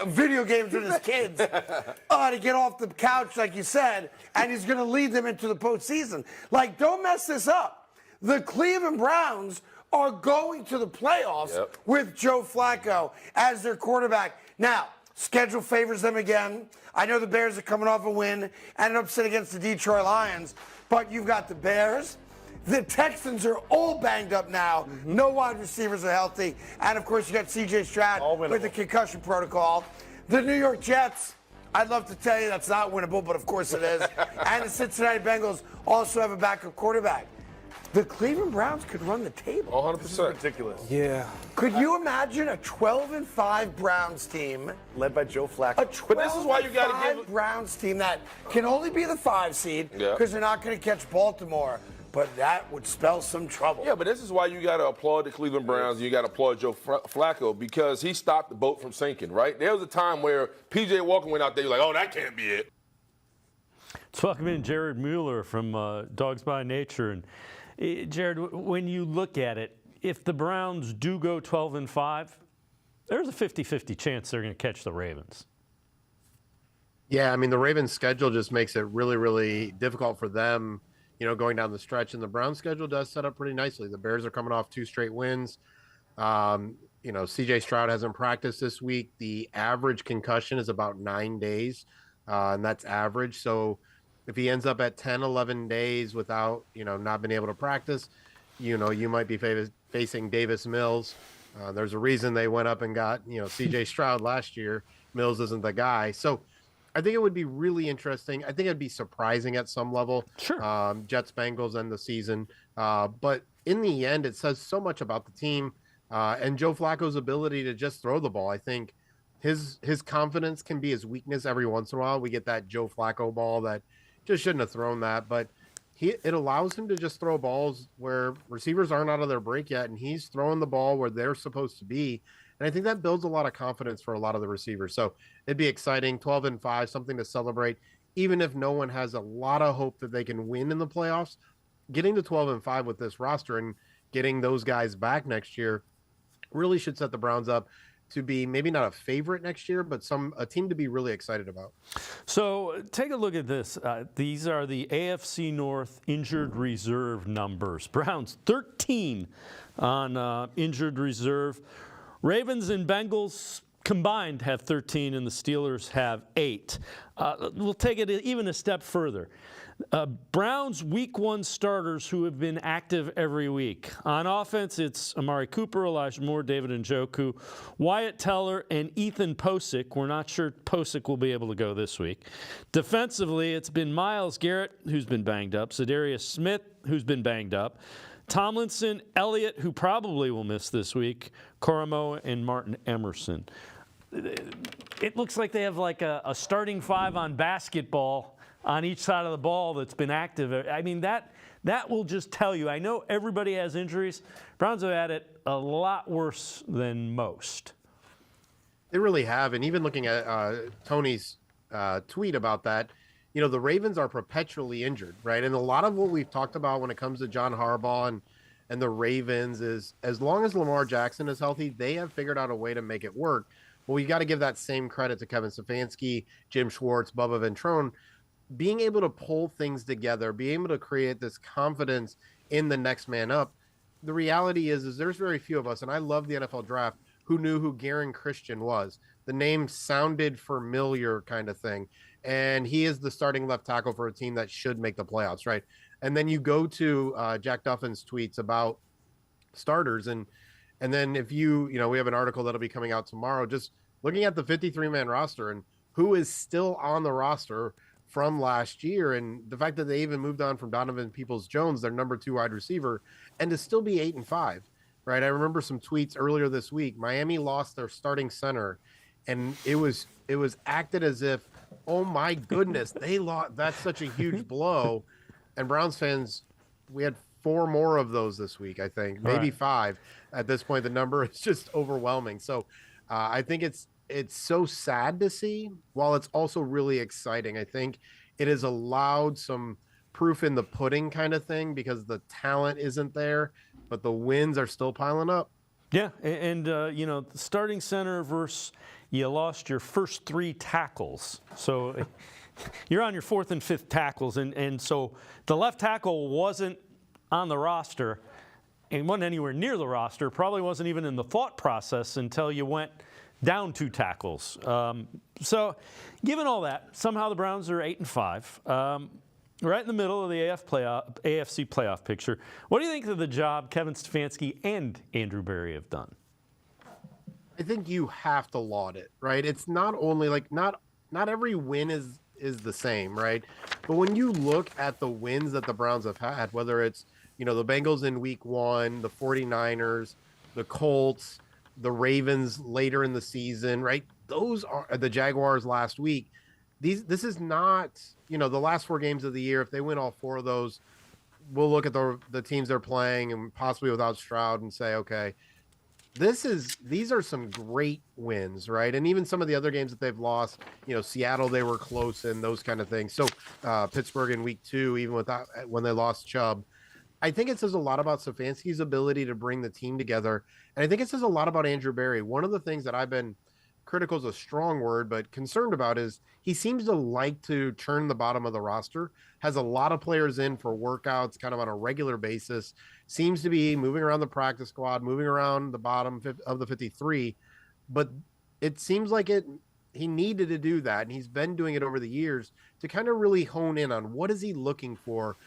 video games with his kids to get off the couch, like you said, and he's going to lead them into the postseason. Like, don't mess this up. The Cleveland Browns are going to the playoffs with Joe Flacco as their quarterback. Now, schedule favors them again. I know the Bears are coming off a win and an upset against the Detroit Lions, but you've got the Bears. The Texans are all banged up now. No wide receivers are healthy. And, of course, you got C.J. Stroud with the concussion protocol. The New York Jets, I'd love to tell you that's not winnable, but of course it is. And the Cincinnati Bengals also have a backup quarterback. The Cleveland Browns could run the table. 100%. Ridiculous. Yeah. Could you imagine a 12-5 Browns team led by Joe Flacco? A 12-5 Browns team that can only be the 5 seed because they're not going to catch Baltimore. But that would spell some trouble. Yeah, but this is why you got to applaud the Cleveland Browns and you got to applaud Joe Flacco because he stopped the boat from sinking, right? There was a time where P.J. Walker went out there, you're like, oh, that can't be it. Let's welcome in Jared Mueller from Dawgs by Nature. And Jared, when you look at it, if the Browns do go 12-5, there's a 50-50 chance they're going to catch the Ravens. Yeah, I mean, the Ravens' schedule just makes it really, really difficult for them, going down the stretch. And the Browns' schedule does set up pretty nicely. The Bears are coming off 2 straight wins. CJ Stroud hasn't practiced this week. The average concussion is about 9 days, and that's average. So if he ends up at 10, 11 days without, not being able to practice, you might be facing Davis Mills. There's a reason they went up and got, CJ Stroud last year. Mills isn't the guy. So I think it would be really interesting. I think it'd be surprising at some level. Sure. Jets Bengals end the season. But in the end, it says so much about the team and Joe Flacco's ability to just throw the ball. I think his confidence can be his weakness every once in a while. We get that Joe Flacco ball that just shouldn't have thrown that, but it allows him to just throw balls where receivers aren't out of their break yet, and he's throwing the ball where they're supposed to be. And I think that builds a lot of confidence for a lot of the receivers. So it'd be exciting, 12-5, something to celebrate. Even if no one has a lot of hope that they can win in the playoffs, getting to 12-5 with this roster and getting those guys back next year really should set the Browns up to be maybe not a favorite next year, but a team to be really excited about. So take a look at this. These are the AFC North injured reserve numbers. Browns 13 on injured reserve. Ravens and Bengals combined have 13, and the Steelers have 8. We'll take it even a step further. Browns Week 1 starters who have been active every week. On offense, it's Amari Cooper, Elijah Moore, David Njoku, Wyatt Teller, and Ethan Posick. We're not sure Posick will be able to go this week. Defensively, it's been Myles Garrett, who's been banged up, Zadarius Smith, who's been banged up, Tomlinson, Elliott, who probably will miss this week, Koromoa, and Martin Emerson. It looks like they have like a starting 5 on basketball on each side of the ball that's been active. I mean, that will just tell you. I know everybody has injuries. Browns have had it a lot worse than most. They really have. And even looking at Tony's tweet about that, the Ravens are perpetually injured, right? And a lot of what we've talked about when it comes to John Harbaugh and the Ravens is as long as Lamar Jackson is healthy, they have figured out a way to make it work. Well, you got to give that same credit to Kevin Stefanski, Jim Schwartz, Bubba Ventrone, being able to pull things together, being able to create this confidence in the next man up. The reality is there's very few of us, and I love the NFL draft, who knew who Garen Christian was. The name sounded familiar kind of thing. And he is the starting left tackle for a team that should make the playoffs, right? And then you go to Jack Duffin's tweets about starters. And then if we have an article that'll be coming out tomorrow, just looking at the 53-man roster and who is still on the roster from last year, and the fact that they even moved on from Donovan Peoples-Jones, their number 2 wide receiver, and to still be 8-5, right? I remember some tweets earlier this week. Miami lost their starting center, and it was acted as if, oh my goodness, they lost. That's such a huge blow. And Browns fans, we had 4 more of those this week, I think, maybe 5. At this point, the number is just overwhelming. So I think it's so sad to see, while it's also really exciting. I think it has allowed some proof in the pudding kind of thing, because the talent isn't there, but the wins are still piling up. Yeah, and the starting center versus you lost your first 3 tackles. So you're on your 4th and 5th tackles, and so the left tackle wasn't on the roster and wasn't anywhere near the roster, probably wasn't even in the thought process until you went down 2 tackles. So given all that, somehow the Browns are 8-5. Right in the middle of the AFC playoff picture. What do you think of the job Kevin Stefanski and Andrew Berry have done? I think you have to laud it, right? It's not only like not every win is the same, right? But when you look at the wins that the Browns have had, whether it's, the Bengals in week 1, the 49ers, the Colts, the Ravens later in the season, right? Those are the Jaguars last week. This is not, the last 4 games of the year. If they win all 4 of those, we'll look at the teams they're playing and possibly without Stroud and say, okay, these are some great wins, right? And even some of the other games that they've lost, Seattle, they were close and those kind of things. So Pittsburgh in week 2, even when they lost Chubb, I think it says a lot about Stefanski's ability to bring the team together. And I think it says a lot about Andrew Berry. One of the things that I've been critical is a strong word, but concerned about is he seems to like to churn the bottom of the roster, has a lot of players in for workouts kind of on a regular basis, seems to be moving around the practice squad, moving around the bottom of the 53, but it seems like he needed to do that, and he's been doing it over the years to kind of really hone in on what is he looking for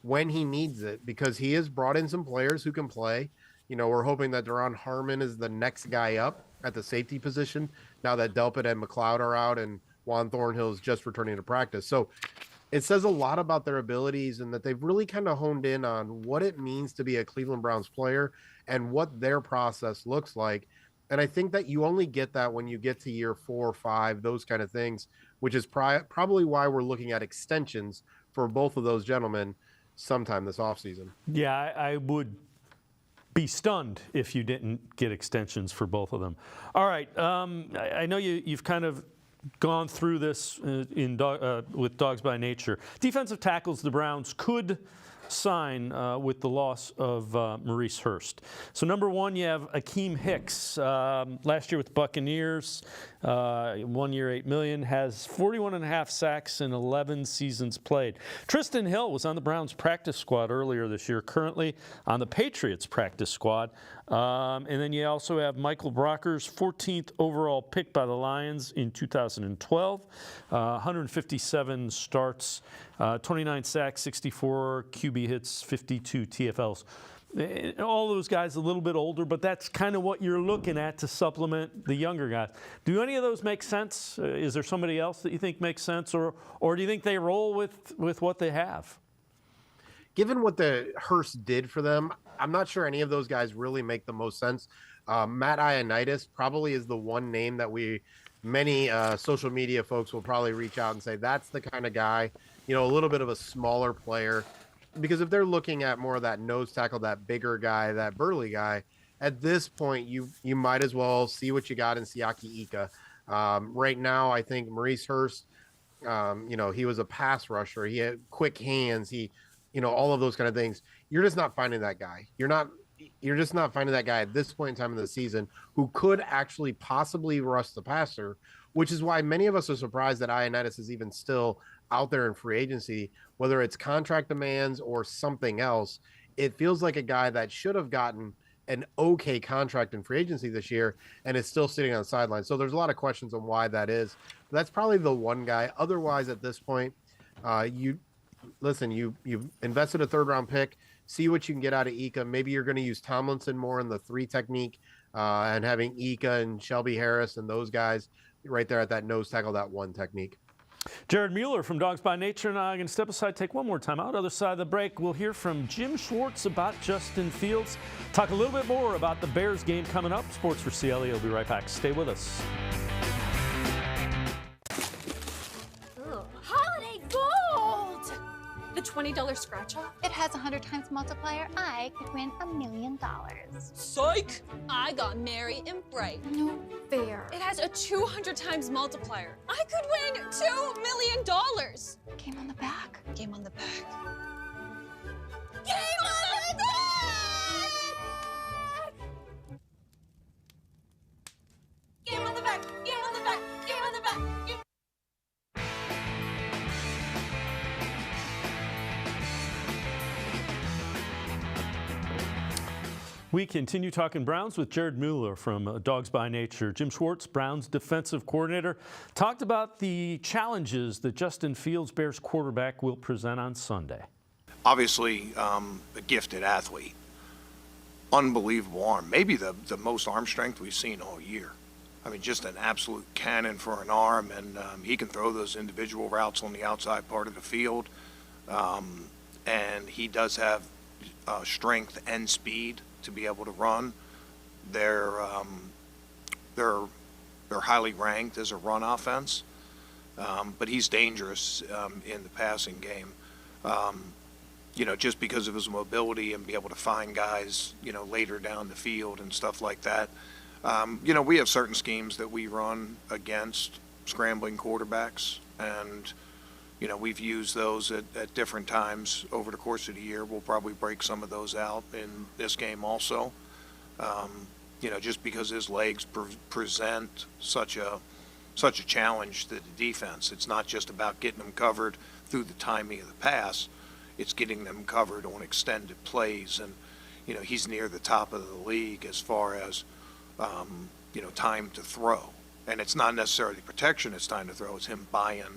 when he needs it, because he has brought in some players who can play. You know, we're hoping that Duron Harmon is the next guy up at the safety position now that Delpit and McLeod are out and Juan Thornhill is just returning to practice. So it says a lot about their abilities and that they've really kind of honed in on what it means to be a Cleveland Browns player and what their process looks like. And I think that you only get that when you get to year 4 or 5, those kind of things, which is probably why we're looking at extensions for both of those gentlemen sometime this offseason. Yeah, I would be stunned if you didn't get extensions for both of them. All right, I know you've kind of gone through this with Dawgs by Nature. Defensive tackles the Browns could sign with the loss of Maurice Hurst. So number one, you have Akeem Hicks. Last year with the Buccaneers, 1 year, $8 million, has 41.5 sacks in 11 seasons played. Tristan Hill was on the Browns practice squad earlier this year, currently on the Patriots practice squad. And then you also have Michael Brockers, 14th overall pick by the Lions in 2012, 157 starts, 29 sacks, 64 QB hits, 52 TFLs. All those guys a little bit older, but that's kind of what you're looking at to supplement the younger guys. Do any of those make sense? Is there somebody else that you think makes sense, or do you think they roll with what they have? Given what the Hurst did for them, I'm not sure any of those guys really make the most sense. Matt Ioannidis probably is the one name that many social media folks will probably reach out and say that's the kind of guy, you know, a little bit of a smaller player. Because if they're looking at more of that nose tackle, that bigger guy, that burly guy, at this point, you might as well see what you got in Siaki Ika. Right now, I think Maurice Hurst, you know, he was a pass rusher. He had quick hands. All of those kind of things. You're just not finding that guy. You're just not finding that guy at this point in time in the season who could actually possibly rush the passer, which is why many of us are surprised that Ioannidis is even still out there in free agency, whether it's contract demands or something else. It feels like a guy that should have gotten an okay contract in free agency this year and is still sitting on the sideline. So there's a lot of questions on why that is. But that's probably the one guy. Otherwise, at this point, you've invested a third-round pick. See what you can get out of Ika. Maybe you're going to use Tomlinson more in the 3 technique and having Ika and Shelby Harris and those guys right there at that nose tackle, that 1 technique. Jared Mueller from Dawgs by Nature and I are going to step aside, take one more time out. Other side of the break, we'll hear from Jim Schwartz about Justin Fields. Talk a little bit more about the Bears game coming up. Sports4CLE will be right back. Stay with us. Holiday gold! The $20 scratch-off? It has 100 times multiplier. I could win $1 million. Psych! I got merry and bright. No fair. It has a 200 times multiplier. I could win $2 million! Game on the back. Game on the back. Game on the back! Game on the back! Game on the back! Game on the back! We continue talking Browns with Jared Mueller from Dawgs by Nature. Jim Schwartz, Browns defensive coordinator, talked about the challenges that Justin Fields, Bears quarterback, will present on Sunday. Obviously, a gifted athlete. Unbelievable arm. Maybe the most arm strength we've seen all year. I mean, just an absolute cannon for an arm, and he can throw those individual routes on the outside part of the field. And he does have strength and speed to be able to run. They're highly ranked as a run offense, but he's dangerous in the passing game. Just because of his mobility and be able to find guys, later down the field and stuff like that. We have certain schemes that we run against scrambling quarterbacks, and we've used those at different times over the course of the year. We'll probably break some of those out in this game also. just because his legs present such a challenge to the defense. It's not just about getting them covered through the timing of the pass. It's getting them covered on extended plays. And, he's near the top of the league as far as, time to throw. And it's not necessarily protection, it's time to throw. It's him buying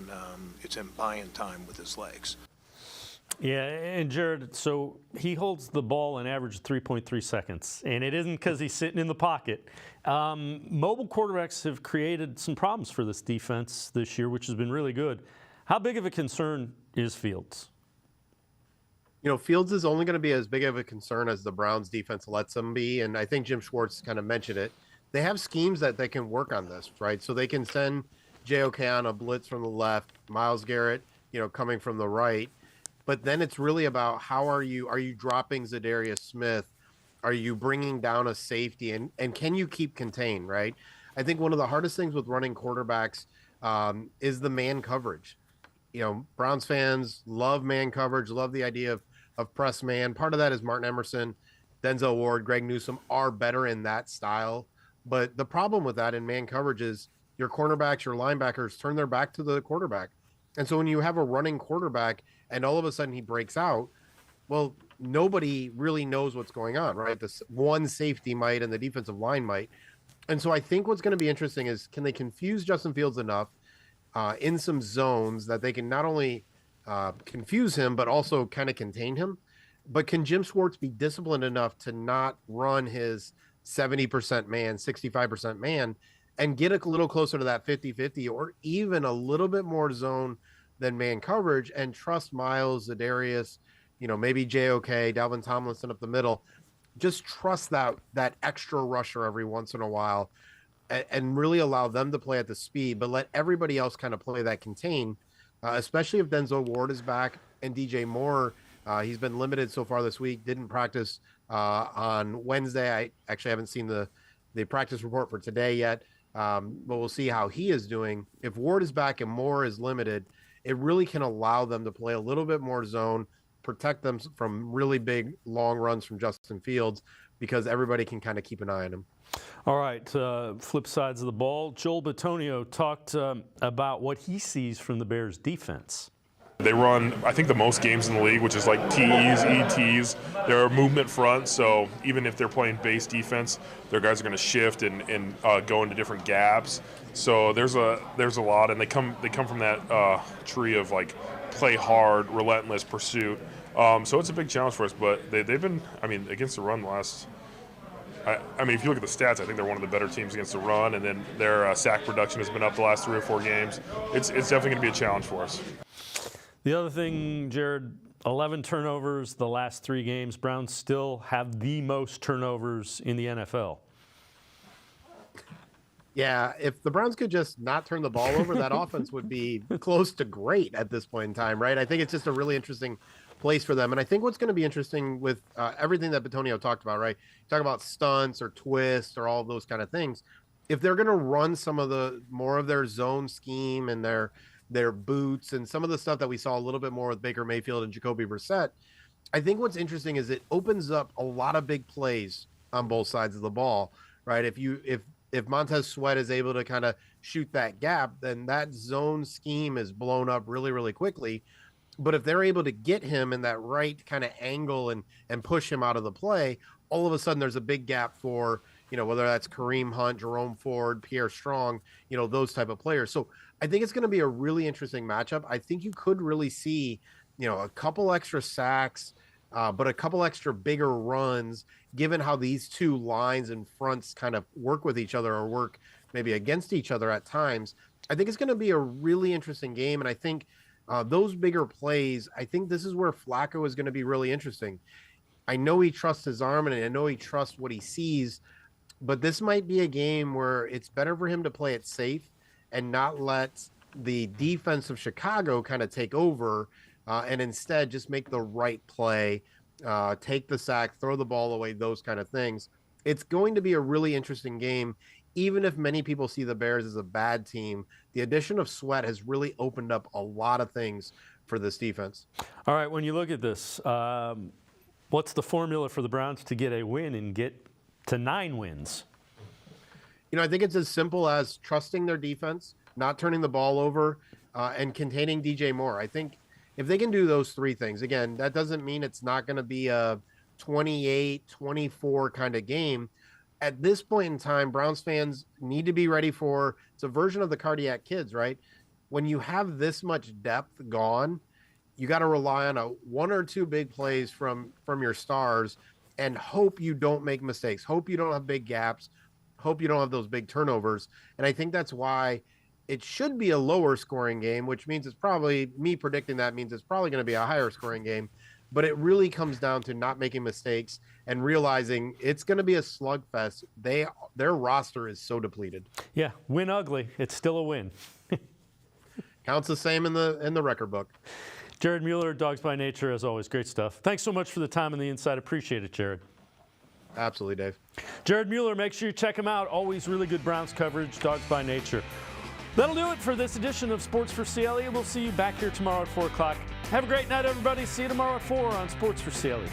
time with his legs. Yeah, and Jared, so he holds the ball an average of 3.3 seconds, and it isn't because he's sitting in the pocket. Mobile quarterbacks have created some problems for this defense this year, which has been really good. How big of a concern is Fields? Fields is only going to be as big of a concern as the Browns defense lets him be, and I think Jim Schwartz kind of mentioned it. They have schemes that they can work on this, right? So they can send JOK on a blitz from the left, Myles Garrett, coming from the right. But then it's really about are you dropping Zadarius Smith? Are you bringing down a safety? And can you keep contained, right? I think one of the hardest things with running quarterbacks is the man coverage. Browns fans love man coverage, love the idea of press man. Part of that is Martin Emerson, Denzel Ward, Greg Newsome are better in that style. But the problem with that in man coverage is your cornerbacks, your linebackers turn their back to the quarterback. And so when you have a running quarterback and all of a sudden he breaks out, well, nobody really knows what's going on, right? This one safety might and the defensive line might. And so I think what's going to be interesting is, can they confuse Justin Fields enough in some zones that they can not only confuse him, but also kind of contain him? But can Jim Schwartz be disciplined enough to not run his 70% man, 65% man, and get a little closer to that 50-50 or even a little bit more zone than man coverage and trust Myles, Zadarius, maybe JOK, Dalvin Tomlinson up the middle. Just trust that extra rusher every once in a while and really allow them to play at the speed, but let everybody else kind of play that contain, especially if Denzel Ward is back and DJ Moore. He's been limited so far this week, didn't practice on Wednesday. I actually haven't seen the practice report for today yet, but we'll see how he is doing. If Ward is back and Moore is limited, it really can allow them to play a little bit more zone, protect them from really big long runs from Justin Fields, because everybody can kind of keep an eye on him. All right, flip sides of the ball. Joel Bitonio talked about what he sees from the Bears defense. They run, I think, the most games in the league, which is like T's, ETs. They're a movement front, so even if they're playing base defense, their guys are going to shift and go into different gaps. So there's a lot, and they come from that tree of like play hard, relentless pursuit. So it's a big challenge for us, but they've been, against the run the last. If you look at the stats, I think they're one of the better teams against the run, and then their sack production has been up the last 3 or 4 games. It's definitely going to be a challenge for us. The other thing, Jared, 11 turnovers the last 3 games. Browns still have the most turnovers in the NFL. Yeah, if the Browns could just not turn the ball over, that offense would be close to great at this point in time, right? I think it's just a really interesting place for them. And I think what's going to be interesting with everything that Bitonio talked about, right? Talk about stunts or twists or all of those kind of things. If they're going to run some of the more of their zone scheme and their boots and some of the stuff that we saw a little bit more with Baker Mayfield and Jacoby Brissett, I think what's interesting is it opens up a lot of big plays on both sides of the ball, right? If Montez Sweat is able to kind of shoot that gap, then that zone scheme is blown up really, really quickly. But if they're able to get him in that right kind of angle and push him out of the play, all of a sudden there's a big gap for, whether that's Kareem Hunt, Jerome Ford, Pierre Strong, those type of players. So I think it's going to be a really interesting matchup. I think you could really see, a couple extra sacks, but a couple extra bigger runs, given how these two lines and fronts kind of work with each other or work maybe against each other at times. I think it's going to be a really interesting game. And I think those bigger plays, I think this is where Flacco is going to be really interesting. I know he trusts his arm and I know he trusts what he sees, but this might be a game where it's better for him to play it safe and not let the defense of Chicago kind of take over and instead just make the right play, take the sack, throw the ball away, those kind of things. It's going to be a really interesting game. Even if many people see the Bears as a bad team, the addition of Sweat has really opened up a lot of things for this defense. All right, when you look at this, what's the formula for the Browns to get a win and get to 9 wins? I think it's as simple as trusting their defense, not turning the ball over, and containing DJ Moore. I think if they can do those three things, again, that doesn't mean it's not going to be a 28-24 kind of game. At this point in time, Browns fans need to be ready for, it's a version of the cardiac kids, right? When you have this much depth gone, you got to rely on one or two big plays from your stars and hope you don't make mistakes. Hope you don't have big gaps. Hope you don't have those big turnovers. And I think that's why it should be a lower scoring game, which means it's probably, me predicting that means it's probably going to be a higher scoring game. But it really comes down to not making mistakes and realizing it's going to be a slugfest. Their roster is so depleted. Yeah, win ugly. It's still a win. Counts the same in the record book. Jared Mueller, Dawgs by Nature, as always, great stuff. Thanks so much for the time and the insight. Appreciate it, Jared. Absolutely, Dave. Jared Mueller, make sure you check him out. Always really good Browns coverage, Dawgs by Nature. That'll do it for this edition of Sports for CLE. We'll see you back here tomorrow at 4 o'clock. Have a great night, everybody. See you tomorrow at 4 on Sports for CLE.